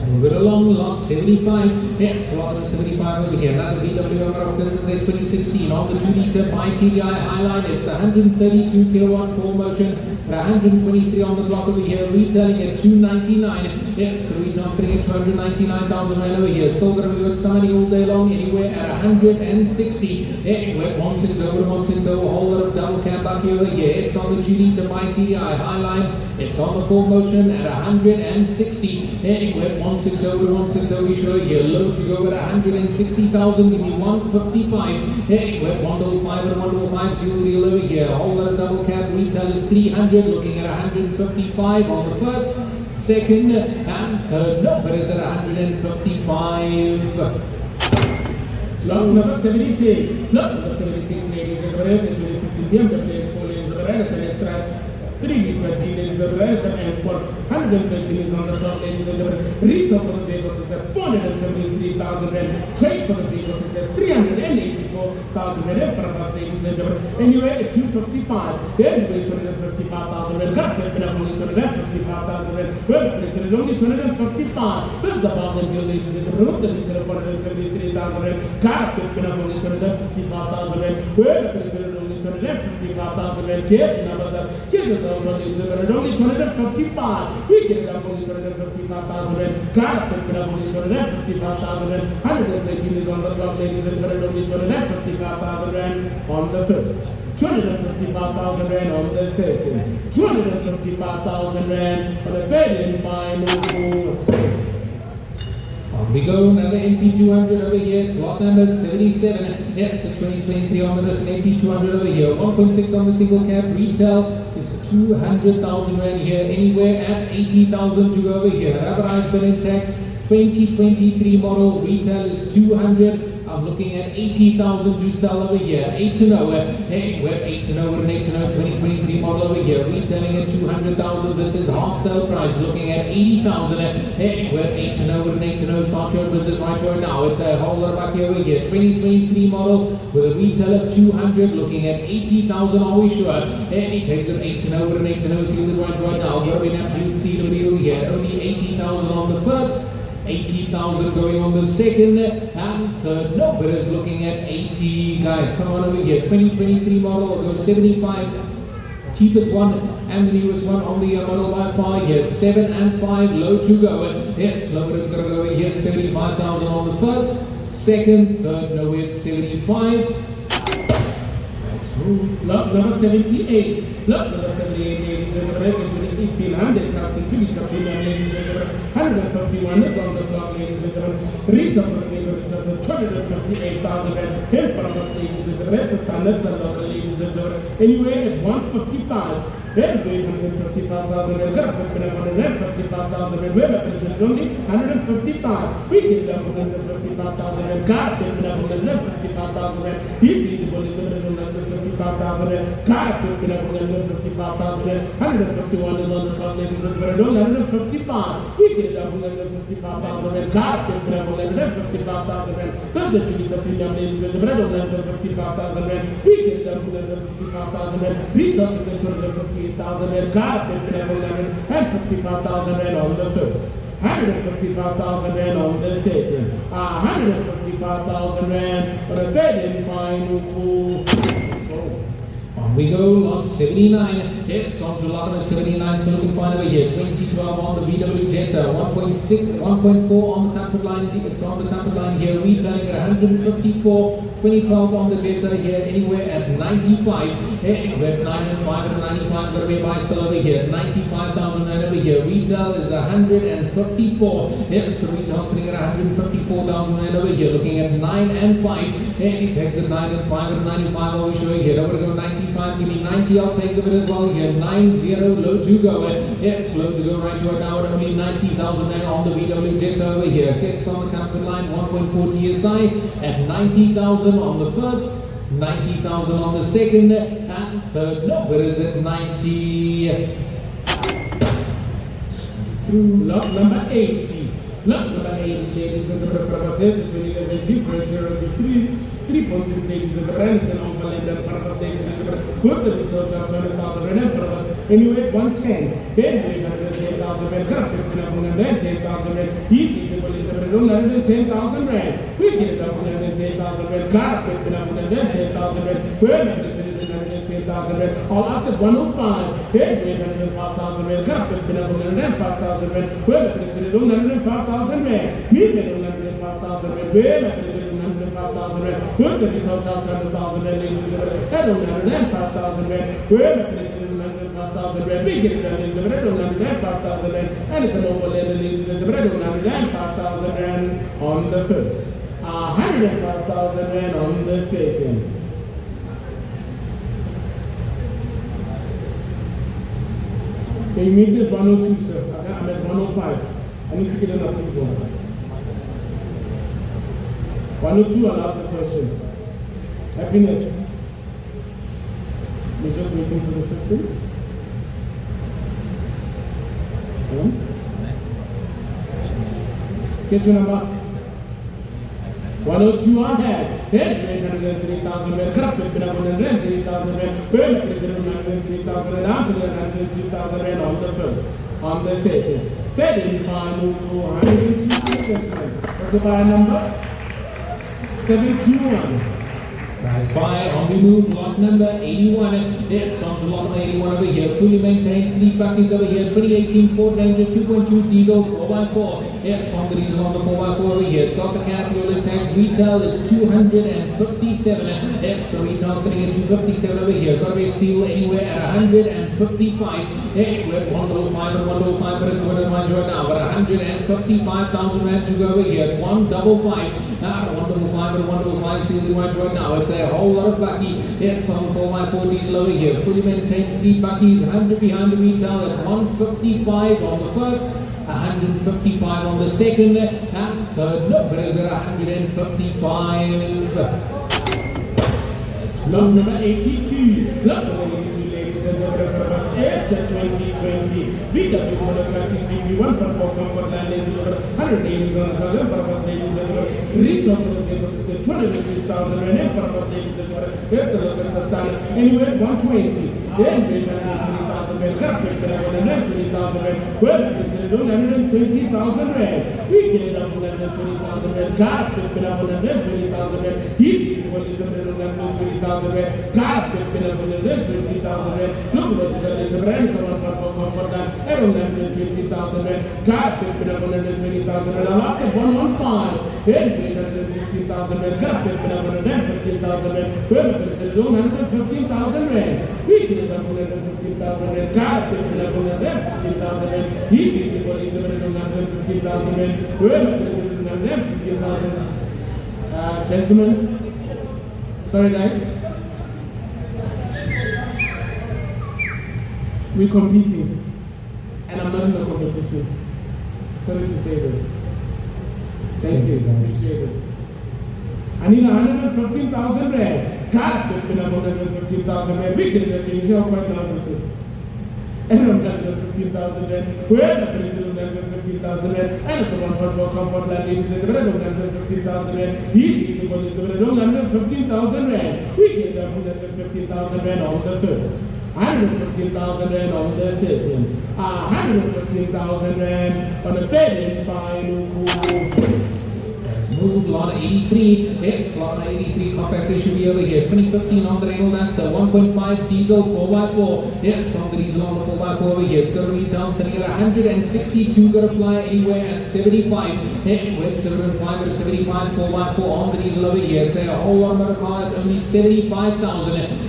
Move it along, lot 75. Yes, lot number 75 over here. Another VW Amarok. This is their 2016 on the 2-liter by TDI Highline. It's the 132 kilowatt 4Motion. 123 on the clock over here, retailing at 299. Yes, the retail sitting at 299,000 rand over here. Still going to be with somebody all day long, anywhere at 160. Anywhere 160 over to 160, a whole lot of double cab back over here. It's on the 2-liter by TDI Highline. It's on the 4Motion at 160. Anywhere 160 over to 160, we show here. Low to go at 160,000, give me 155. Anywhere 155 and 155, seal deal over here. A whole lot of double cab, retail is 300. Looking at 155 on the first, second, and third. No, but it's at 155. Lot number 76. Lot number 76, ladies and gentlemen, 2016 BMW 4 lanes of the red, 3-liter G-ladies of the red, and for 120 is on the top, ladies and gentlemen. Retail for the vehicles is at 473,000 rand. Trade for the vehicles is at 384,000 rand. For about ladies and gentlemen. Anyway, at 255. Then we 255,000 rand. Car pick up only 255,000 rand. Well, it's only 255. This is about the deal, ladies and gentlemen. The retail of 473,000 rand. Car pick up only 255,000 rand. Well, it's only 255,000 rand. Get us also, ladies and gentlemen. Only 255. We get it up only 255,000 rand. Car pick up only 255,000 rand. 118 is on the top, ladies and gentlemen. Only 255,000 rand on the first. 255,000 rand on the second. 255,000 rand on the third and final. On we go, another NP200 over here. It's lot number 77. Yeah, it's a 2023 on the Nissan NP200 over here. 1.6 on the single cab. Retail is 200,000 rand here. Anywhere at 80,000 to go over here. Rubberized but intact. 2023 model. Retail is 200. I'm looking at 80,000 to sell over here. 8 to know. Hey, we're 8 to know with an 8 to know 2023 model over here. Retailing at 200,000. This is half sale price. Looking at 80,000. Hey, we're 8 to know with an 8 to know. Start your business right here now. It's a whole lot back here over here. 2023 model with a retail of 200. Looking at 80,000. Are we sure? Hey, he takes an 8 to know with an 8 to know. See the right now. Got an absolute steal deal here. Only 80,000 on the first. 80,000 going on the second and third. No, but it's looking at 80. Guys, come on over here. 2023 model, go 75. cheapest one and the newest one on the model by far here. 7 and 5 low to go. It's lower is going to go here at 75,000 on the first, second, third, no, it's 75. Lot number 78. Lot number 78, ladies and gentlemen, 1800. Datsun Go, ladies and gentlemen. 151 is on the clock, ladies and gentlemen. Retail for the neighborhood is 258,000. Here for us, ladies and gentlemen, the standards are local, ladies and gentlemen. Anyway, at 155. Then 155,000 and got 155,000 and we're only 155. We get up 155,000 and got 155,000 and he did the 155,000 and got 155,000 and 151 is on the top, ladies and gentlemen. 155. We get up 155,000 and got 155,000 and that's the cheese of premium, ladies and gentlemen. 155,000 and we get up 155,000 and retail is the 250,000 and car and 55,000 and on the first, 155,000 and on the second, 155,000 and for the third and final. On we go, lot 79. It's on to lot number 79. Still looking fine over here. 2012 on the VW Jetta. 1.6, 1.4 on the comfort line. It's on the comfort line here. Retailing at 154. 2012 on the Jetta here. Anywhere at 95. We're at 9 and 5 and 95. Going to be buy still over here. 95,000 and over here. Retail is 154. It's the retail sitting at 154,000 and over here. Looking at 9 and 5. He takes the 9 and 5 and 95 over here. Over to go 95, give me 90, I'll take of it as well here. 90, low to go. It's low to go right to it now at only 90,000 and on the VW Jetta over here. Kicks on the comfort line, 1.4 TSI at 90,000 on the first, 90,000 on the second, and third, no, where is it? 90. Lot number 80. Lot number 80, ladies and gentlemen, from a 2011 Jeep Grand 3.6 ladies and gentlemen, and on Valenda, from a ladies and gentlemen, good the results of 20,000 and anyway, 110, then 810,000 and cut 10,000 and he did the 110,000 rand. We get it up 110,000 and cut 10,000 and 110,000 rand. All after 105, then 805,000 rand, cut 105,000 rand. Well, 105,000 rand. Me 105,000 rand. Well, 105,000 rand. Good the results of 100,000 rand, ladies and gentlemen. 105,000 rand. Well, 105,000 rand. We get it done in the red 105,000 rand. And it's an overlay, ladies and gentlemen. 105,000 rand on the first. 105,000 rand on the second. Can you make this 102, sir? I'm at 105. I need to get enough people. 102, I'll ask the question. Happiness. We're just waiting for the system. Get your number. 102 I had. Then 803,000 rand. Corrupt with 103,000 rand. Well, 103,000 rand. After 102,000 rand on the first. On the second. Then in final 102,000. What's the buy number? 721. Nice buy on the move, lot number 81. It's on to lot number 81 over here. Fully maintained, 3 buckets over here. 2018 Ford Ranger 2.2 diesel 4x4. It's on the diesel on the 4x4 over here. It's got the capital tank. Retail is 257. It's the retail sitting at 257 over here. Got to be a steal anywhere at 155. Hey, we're at 105 and 105, but it's what am I doing now? But 155,000 rand to go over here. 155. 155 and 105 seals right now. It's a whole lot of bucky. It's on 4x4 diesel over here. Fully maintained 3 buckies, 100 behind the retail at 155 on the first, 155 on the second, and third, no, but is it 155? Lot number 82. Lot number 82, ladies and gentlemen, it's a 2020 VW Classic GP1 for comfort land, ladies and gentlemen, 180 on the color for about ladies and gentlemen. Retail for the 206,000 rand for about ladies and gentlemen. It's a standard. Anyway, 120. Then 820,000 rand, got picked it up on 120,000 rand, well, it's 120,000 rand. We get it up on 120,000 rand, got picked it up on 120,000 rand. He's what is the 120,000 rand, got picked it up on 120,000 rand. Look what you got in the brand, come on, for that, and 120,000 rand, got picked it up on 120,000 rand. I'll ask it 115, then 150,000 rand, got picked it up on 115,000 rand, well, it's 115,000 rand. We get it up on 115,000 rand, got picked it up on 115,000 rand. He gives it what is the 115,000 rand, well, it's 115,000. Gentlemen, sorry guys, we're competing, and I'm not in the competition. Sorry to say that. Thank you, appreciate it. I need 115,000 rand. God, picked it up on 115,000 rand. We get it, you know, quite an and I'm done with 15,000 rand. Where the president of 15,000 rand, and it's a one for comfort land, ladies and gentlemen, 15,000 rand. He's the police, 15,000 rand. We get them 115,000 rand on the first, 115,000 rand on the second, 115,000 rand on the third and final. Move lot 83, it's lot 83 compact SUV over here, 2015 on the Renault Sandero 1.5 diesel 4x4, it's on the diesel on the 4x4 over here, it's going to retail sitting at 162, going to fly anywhere at 75, with 75 or 75 4x4 on the diesel over here, it's a whole lot of motor car at only 75,000,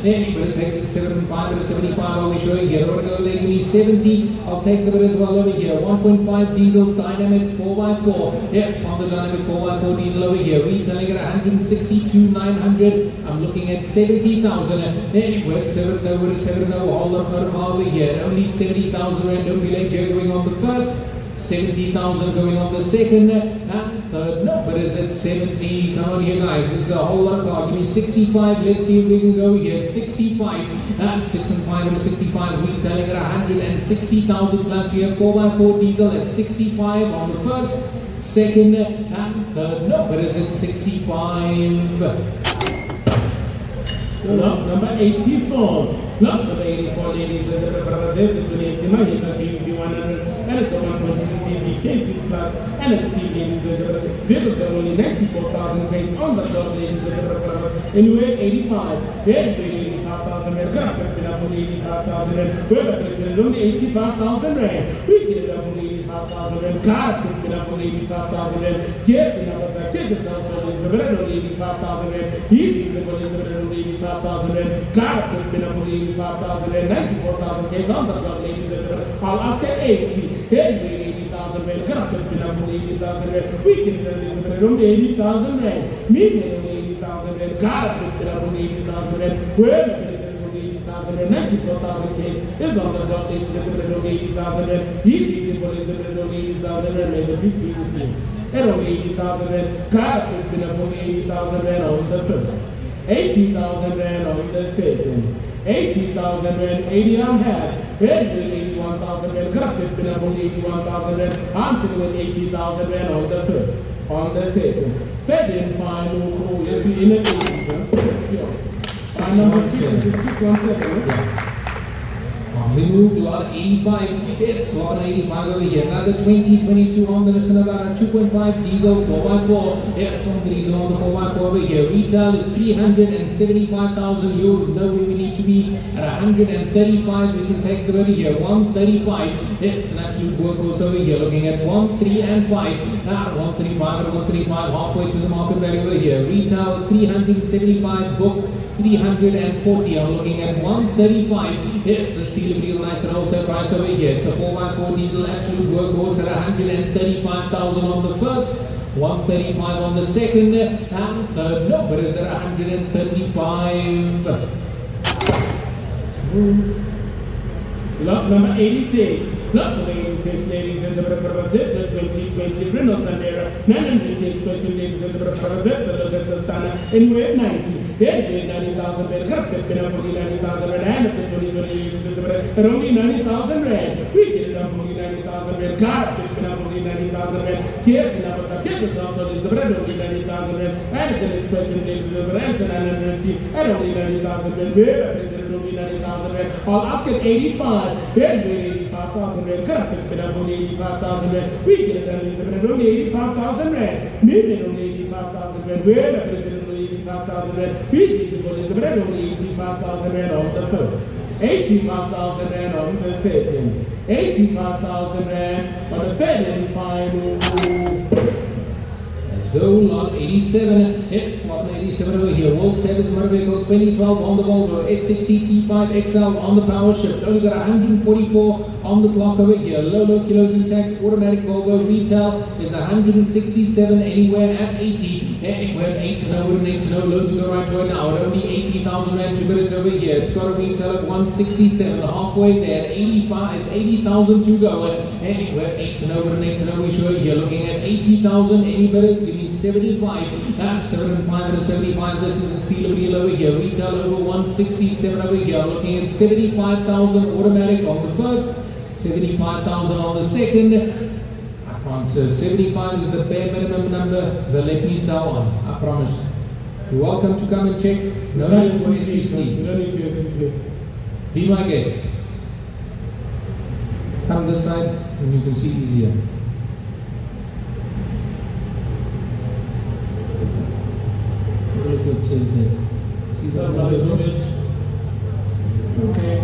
but it takes it 75 or 75 over here, we're going to go 70, I'll take the bit as well over here, 1.5 diesel dynamic 4x4, it's on the dynamic 4x4 diesel over here, retailing at 162,900. I'm looking at 70,000. Anyway, 7 all of motor car over here. Only 70,000 rand. Don't be late here going on the first. 70,000 going on the second and third. No, but is it 70? Come on here, guys. This is a whole lot of car. Give me 65. Let's see if we can go here. 65 and 6 and 5 and 65. Retailing at 160,000 plus here. 4x4 diesel at 65 on the first. Second and third, no, but is it 65? Lot number 84. Lot number 84, ladies and gentlemen, it's a Mahindra XUV300, and it's a 1.2 C-Class, and it's ladies and gentlemen. Vehicles got only 94,000 plates on the dot, ladies and gentlemen. Anyway, 85. Very big 85,000 rand. Got picked it up on 85,000 rand. We're going to only 85,000 rand. We get it up on 85,000 rand. Got picked it up on 85,000 rand. Get it up on that. Get yourself on 85,000 rand. He's going to 85,000 rand. Got picked it up on 85,000 rand. 94,000 Ks on the dot, ladies and gentlemen. I'll ask at 80. Anyway, 80,000 rand. Got picked it up on 80,000 rand. We get it on 80,000 rand. Medium 80,000 rand. Got picked it up on 80,000 rand. Well, 94,000 K is on the top, ladies and gentlemen, 80,000 rand. He's easy for his 80,000 rand, maybe 50,000. And on 80,000 rand, got picked it up on 80,000 rand on the first, 80,000 rand on the second, 80,000 rand, 80 on half, and 81,000 rand, got picked it up on 81,000 rand. I'm sitting with 80,000 rand on the first, on the second. Fed in final, yes, in the 80s. Sign number 617. We moved lot 85. It's lot 85 over here. Another 2022 on the Nissan Navara 2.5 diesel 4x4. It's on the diesel on the 4x4 over here. Retail is 375,000. You know where we need to be at 135. We can take the bit here. 135. It's an absolute workhorse over here. Looking at 1, 3, and 5. Now 135 and 135 halfway to the market value over here. Retail 375. Book 340. I'm looking at 135. It's a steal of deal, nice and wholesale price over here. It's a 4x4 diesel absolute workhorse at 135,000 on the first, 135 on the second, and third. No, but it's at 135. Lot number 86. Lot number 86, ladies and gentlemen, the 2020 Renault Sandero 900 special, ladies and gentlemen, the Santana anywhere 90. Anyway, 90,000 rand, got picked it up for 90,000 rand, and it's a 2020, and only 90,000 rand. We get it up for 90,000 rand, got picked it up for 90,000 rand. Get it up, but get this also is the bread only 90,000 rand, and it's an expression, ladies and gentlemen, and it's an 900, and only 90,000 rand. only 90,000 rand. All asking 85. Then we 85,000 rand. Cut it up only 85,000 rand. We get it only 85,000 rand. Maybe only 85,000 rand. We're only 85,000 rand. We get it only 85,000 rand on the first. 85,000 rand on the second. 85,000 rand on the third and final. So lot 87, it's lot 87 over here. World Service Motor Vehicle 2012 on the Volvo S60 T5 XL on the power shift. Only got 144 on the clock over here. Low kilos intact. Automatic Volvo retail is 167 anywhere at 80. Anywhere 8 to know, wouldn't 8 to know. Low to go right away now. At only 80,000 rand to put it over here. It's got a retail of 167. Halfway there. 80,000 to go. Anywhere 8 to know, wouldn't 8 to know. We show here looking at 80,000. Any bidders? Give me 75, and 75 and 75. This is a steel deal over here. Retail over 167 over here. Looking at 75,000 automatic on the first, 75,000 on the second. I can't say 75 is the bare minimum number. They'll let me sell on. I promise. You're welcome to come and check. No need for STC. Be my guest. Come this side and you can see easier. Look what it says there. See that number? Okay.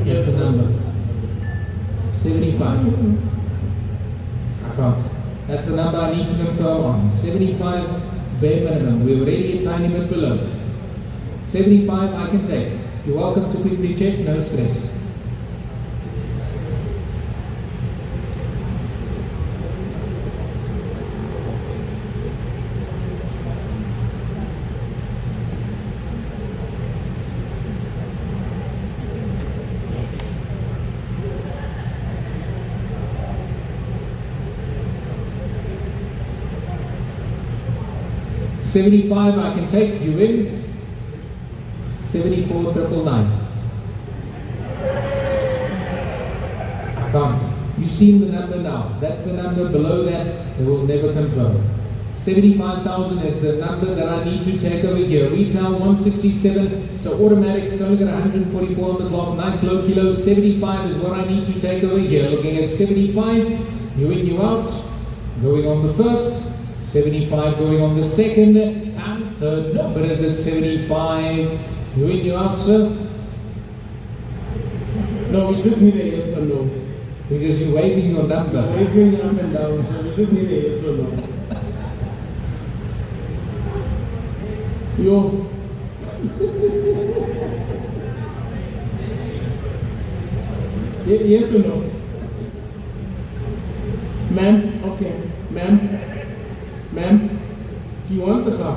That's the number. 75. I can't. That's the number I need to confirm on. 75 bare minimum. We're already a tiny bit below. 75 I can take. You're welcome to quickly check, no stress. $75 I can take, you win. 74,999. I can't. You've seen the number now. That's the number. Below that, they will never confirm. 75,000 is the number that I need to take over here. Retail 167, so automatic, it's only got 144 on the clock. Nice low kilos. 75 is what I need to take over here. Looking at 75, you in, you out. Going on the first. 75 going on the second, and third number is at 75. You in, you out, sir? No, we just need a yes or no. Because you're waving your number. Waving up and down, so we just need a yes or no. Yo. Yes or no? Ma'am? Okay. Ma'am? Ma'am, do you want the car?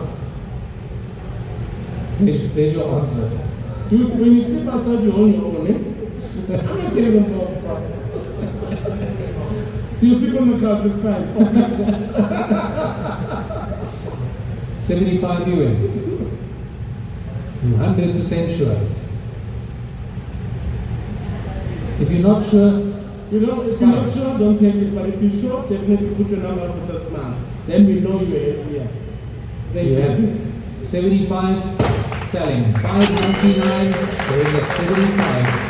There's your answer. Dude, when you sleep outside, you own your own, eh? I'm not kidding about the car. You sleep on the couch, it's fine. 75 you win. You're 100% sure. If you're not sure, you know, if you're not sure, don't take it. But if you're sure, definitely put your number with a smile. Then we know you're here. Thank you. 75 selling. 599 going at 75.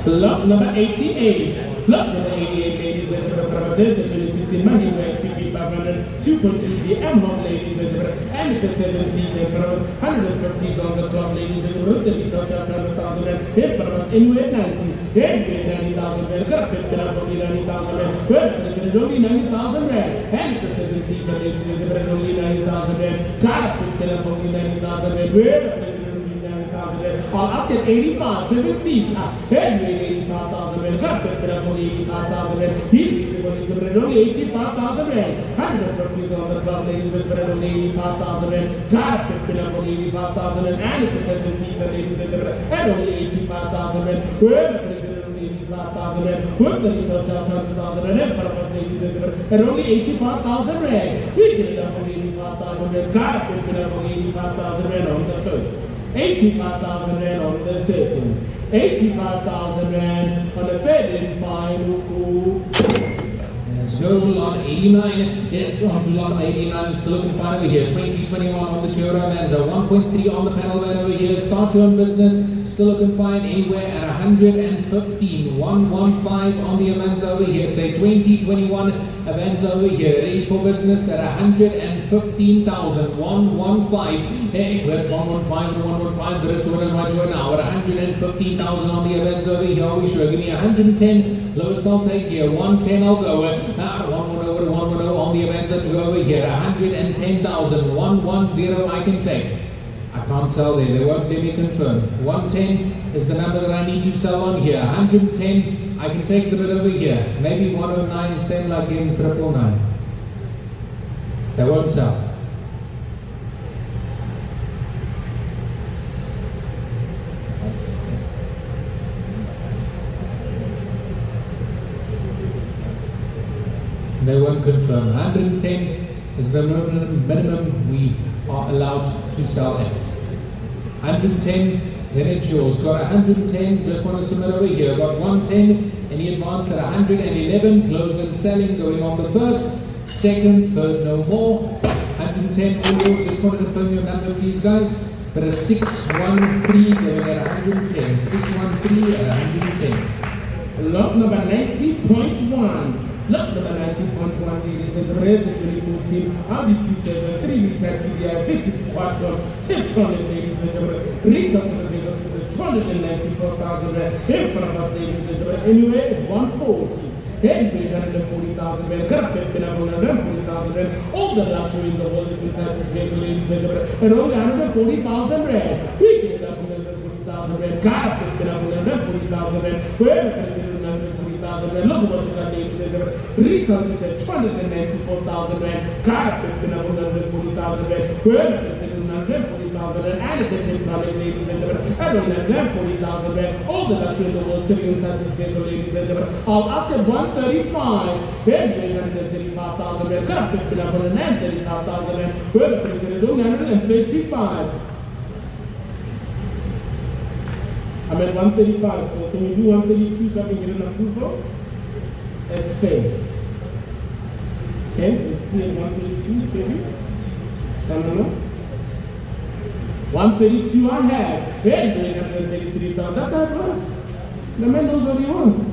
Lot number 88. Lot number 88, ladies and gentlemen, from a 2016 Mahindra XUV300 2.2D M-Home, ladies and gentlemen, and it's a 7-seater from 150s on the clock, ladies and gentlemen. The retail shop 100,000 and hit from us anywhere 90. Anywhere 90,000 rand. Got a pick it up only 90,000 rand. Well, it's only 90,000 rand. And it's a 7-seater, ladies and gentlemen, only 90,000 rand. Got a pick it up only 90,000 rand. Well, I'll ask at 85, 7-seater. Anyway, 85,000 rand. Got a pick it up only 85,000 rand. He's only 85,000 rand. 150s on the clock, ladies and gentlemen, only 85,000 rand. Got a pick it up only 85,000 rand. And it's a 7-seater, ladies and gentlemen, and only 85,000 rand. Well, with the retail shop 100,000 rand, and only 85,000 rand. We get it up on 85,000 rand. Got to pick it up on 85,000 rand on the first. 85,000 rand on the second. 85,000 rand on the third and final. Total on 89. It's on to lot of 89. Still looking fine over here. 2021 on the Toyota Mazda. 1.3 on the panel van over here. Start your own business. Still looking fine anywhere at 115. 115 on the Avanza over here. It's a 2021 Avanza over here. Ready for business at 115,000. 115. Hey, we're at 115 and 115. But it's right now at 115,000 on the Avanza over here. Are we sure? Give me 110. Lowest I'll take here. 110 I'll go. 110 on the Avanza to go over here. 110,000. 110 I can take. I can't sell there, they won't let me confirm. 110 is the number that I need to sell on here. 110, I can take the bit over here. Maybe 109, same like in 999. They won't sell. They won't confirm. 110 is the minimum we are allowed to sell at. 110, then it's yours. Got 110, just want to submit over here. Got 110, any advance at 111, closed and selling, going on the first, second, third, no more. 110, all yours. Just want to confirm your number, please, guys. But a 613, going at 110. 613 at 110. Lot number 90.1. Lot number 90.1, ladies and gentlemen, 2014 Audi Q5 3-liter TDI V64 Tiptronic, ladies and gentlemen. Retail for the Vegas is 294,000 rand. In front of us, ladies and gentlemen, anyway, 140. Then 340,000 rand. Correct, been 140,000 rand. All the luxury in the world is inside this vehicle, ladies and gentlemen. And only 140,000 rand. We get it up 140,000 rand. Correct, been 140,000 rand. Where look what you got, ladies and gentlemen. Retail is at 294,000 rand. Car is at 140,000 rand. Well, it's at 140,000 rand. And it's at 10,000, ladies and gentlemen. And 140,000 rand. All the luxury in the world sitting inside this vehicle, ladies and gentlemen. I'll ask at 135. Then 135,000 rand. Car is at 135,000 rand. Well, it's at 135. I'm at 135, so can you do 132 so I can get an approval? That's fair. Okay, let's see at 132, maybe. Stand on. 132 I have. Hey, 133,000. That's how it works. The man knows what he wants.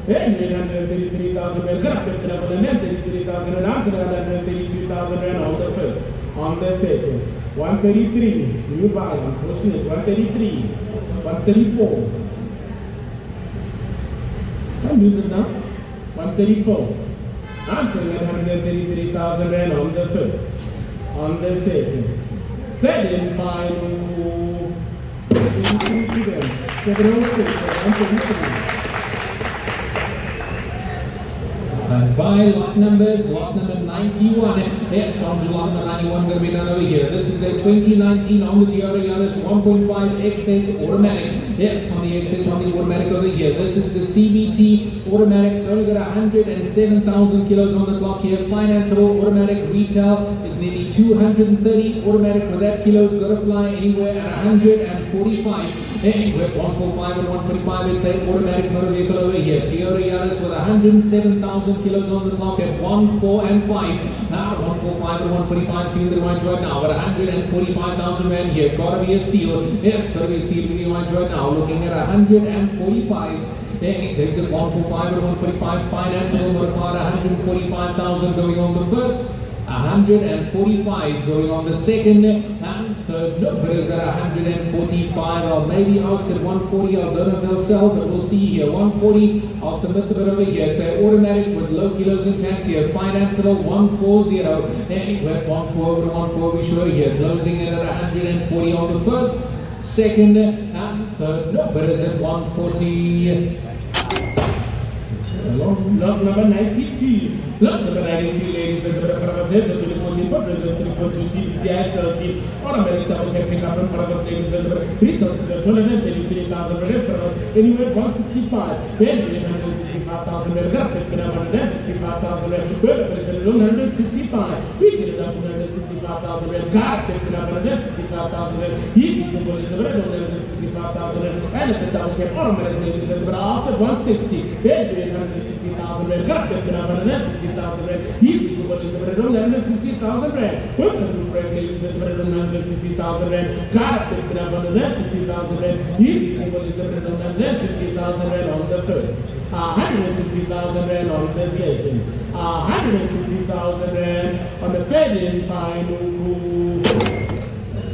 Hey, 133,000 rand. Got up at 133,000 rand. Answer 132,000 rand on the first. On the second. 133. New buy, unfortunate. 133. 134. I'll use it now. 134. I'm saying 133,000 rand on the first. On the second. Then final. 706. By lot numbers, lot number 91. It's on to lot number 91 going to be done over here. This is a 2019 on the Toyota Yaris 1.5 XS automatic. It's on the XS on the automatic over here. This is the CVT automatic. It's only got 107,000 kilos on the clock here. Financeable automatic retail is nearly 230. Automatic with that kilos got to fly anywhere at 145. Anywhere 145 and 145. It's an automatic motor vehicle over here. Toyota Yaris with 107,000 kilos on the clock at 1, 4 and 5. Now 145 and 145 seeing the right now at 145,000 rand here. Gotta be a steal. Yeah, it's gotta be a steal with the right now. Looking at 145. Then he takes it 145 and 145. Financeable motor car 145,000 going on the first. 145 going on the second, and third number is at 145. I'll maybe ask at 140. I don't know if they'll sell, but we'll see here. 140, I'll submit the bit over here. It's an automatic with low kilos intact here. Financeable 140. Anyway, 140 to 140, be sure here. Closing in at 140 on the first, second, and third number is at 140. Lot number 92. Lot number 92, ladies and gentlemen, for our Mazda 2014 3.2 CX-3 automatic double cab pickup in front of us, ladies and gentlemen. Retail is at 233,000 rand. Anywhere 165. Then 165,000 rand. Got it, 165,000 rand. Well, it's at 165. We get it up 165. 165,000 rand. Car picked up 165,000 rand. Heat visible in the red on 165,000 rand. And it's a double cab automatic ladies and gentlemen after 160. Then 160,000 rand. Car picked up 160,000 rand. Heat visible in the red on 160,000 rand. With the roof rack ladies and gentlemen 160,000 rand. Car picked up 160,000 rand. Heat visible in the red on 160,000 rand on the first. 160,000 rand on the second. 160,000 rand on the third and final move.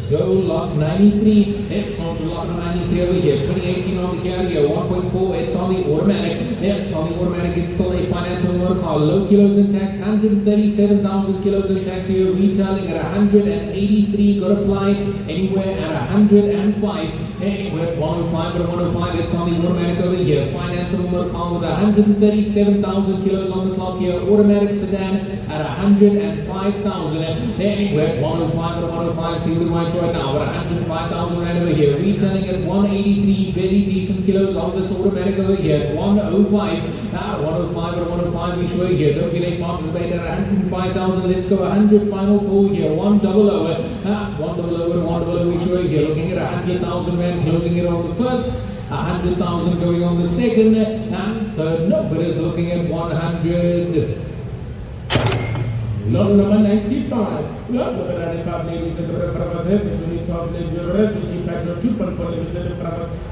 So lot 93, it's on to lot 93 over here, 2018 on the carrier, 1.4, it's on the automatic, it's on the automatic, it's still a financial motor car, low kilos intact, 137,000 kilos intact here, retailing at 183, got to fly anywhere at 105, anywhere at 105 or 105, it's on the automatic over here, financial motor car with 137,000 kilos on the clock here, automatic sedan at 105,000, anywhere at 105 or 105, see the right right now at 105,000 rand over here, retailing at 183, very decent kilos on this automatic over here at 105, 105 or 105 we show here, don't be late participate at 105,000, let's go 100 final call here, 100 over, 100 we show here, looking at 100,000 rand, closing it on the first, 100,000 going on the second, and third, nobody is looking at 100. Lot number 95. Lot number 95, ladies and gentlemen, 2012 G Petrol 2.4 limited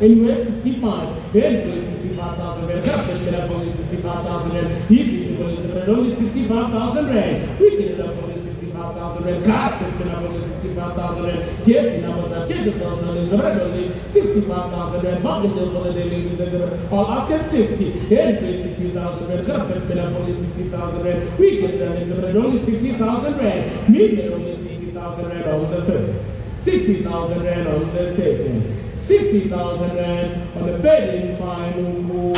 anywhere 65. Then 65,000 rand. Just get up only 65,000 rand. He only 65,000 rand. We get it up only 65,000 rand. Car picked up only 65,000 rand. Get numbers up. Get the also in the red only 65,000 rand. Bargain deal for the day, ladies and gentlemen. All ask at 60. Then 60,000 rand. Car picked up only 60,000 rand. We get it only 60,000 rand. Medium only 60,000 rand on the first. 60,000 rand on the second. 60,000 rand on the third and final move.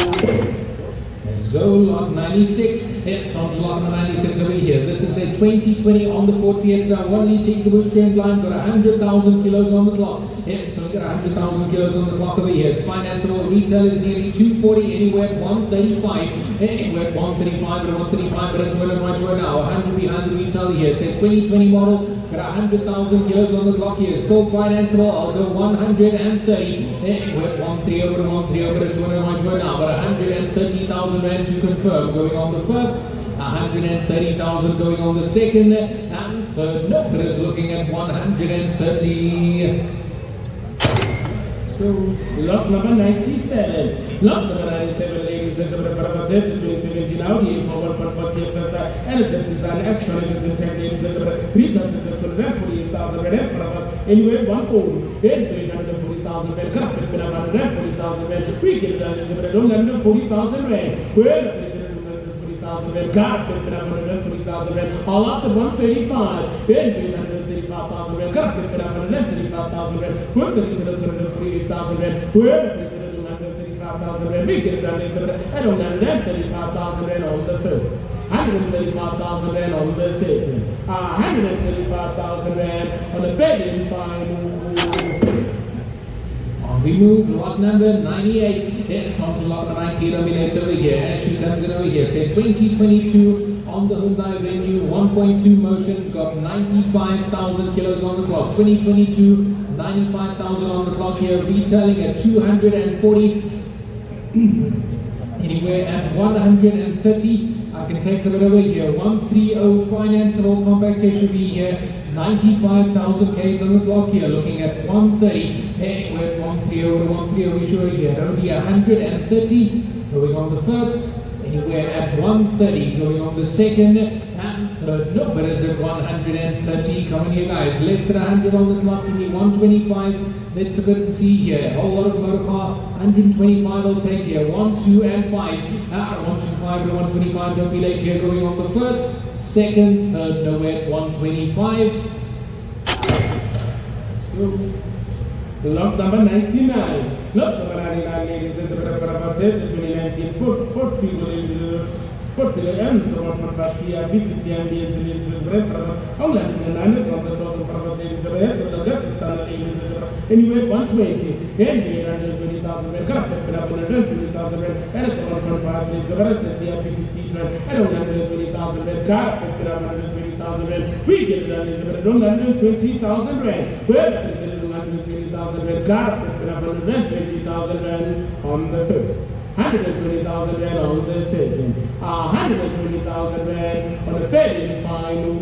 So lot 96, it's on to lot number 96 over here. This is a 2020 on the Ford Fiesta, 1 litre Bush trend line, got 100,000 kilos on the clock. It's only got 100,000 kilos on the clock over here. It's financeable, retail is nearly 240, anywhere at 135, anywhere at 135 or 135, but it's well and right now. 100 behind the retail here. It's a 2020 model, got 100,000 kilos on the clock here. Still financeable, I'll go 130, anywhere at 130 over 130 over, it's well and right now, but 130,000 rand to confirm, going on the first, 130,000 going on the second, and third, but is looking at 130. So, lot number 97. Lot number 97, ladies and gentlemen, for about 2017 Audi A1 Sportback and a Nissan X-Trail in tech, ladies and gentlemen, retail system to 148,000 rand for about anywhere 140, then 340,000 rand, cut with 140,000 rand, we get it done in the 140,000 rand, where 140,000 rand, cut with 140,000 rand, all after 135, then 335,000 rand, cut with 135,000 rand, with the retail 248,000 rand, where 135,000 rand, we get it done in the 135,000 rand on the first. 135,000 rand on the second, 135,000 rand on the third and final. We move lot number 98. It's on to lot number 98 over here. As she comes in over here, it's a 2022 on the Hyundai Venue 1.2 motion. Got 95,000 kilos on the clock. 2022, 95,000 on the clock here. Retailing at 240. Anywhere at 130. I can take the bit over here. 130 financeable compact SUV here. 95,000 Ks on the clock here, looking at 130, anywhere 130 over 130 we show here, only 130 going on the first, anywhere at 130 going on the second, and third, no, but it's at 130, come on here guys, less than 100 on the clock, give me 125, let's look and see here, a whole lot of motor car, 125 I'll take here, 1, 2 and 5, 125 to 125, don't be late here, going on the first, second, third, nowhere at 125. Lot number 99. Lot number 99, ladies and gentlemen, for about 2019 Ford Figo, Ford Figo and from Partia, VCT and the engineers, Holland and Anna from the top of our ladies and gentlemen, anyway, 120, and 120,000 rand, cut up 120,000 rand, and it's 1.5 ladies, the rest of the VCT, and 120,000 rand, cut up 120,000 120,000 rand. We get it done in the 120,000 rand. Well, that is 120,000 rand. Car up to 120,000 rand on the first. 120,000 rand on the second. 120,000 rand on the third and final.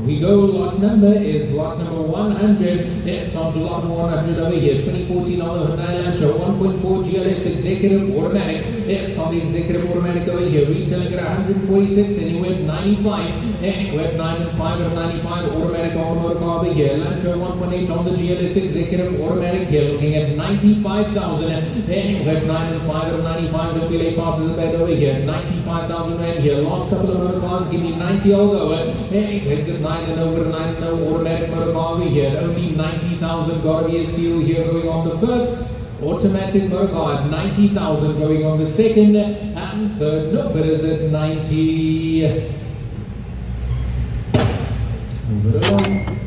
We go, lot number is lot number 100. It's on to lot number 100 over here. 2014 Hyundai Elantra 1.4 GLS Executive Automatic. It's on the Executive Automatic over here. Retailing at 146 and you went 95. And you went 95 and 95 automatic on the motor car over here. Elantra 1.8 on the GLS Executive Automatic here. Looking at 95,000. And you went 9 and 5 and 95. Don't be late participate over here. 95,000 rand here. Last couple of motor cars give me 90 all over. And it takes it 9 and over 9 and over automatic motor car over here. Only 90,000 got to be a steal here going on the first. Automatic motor car at 90,000 going on the second and third. No, but is it 90? Let's move it along.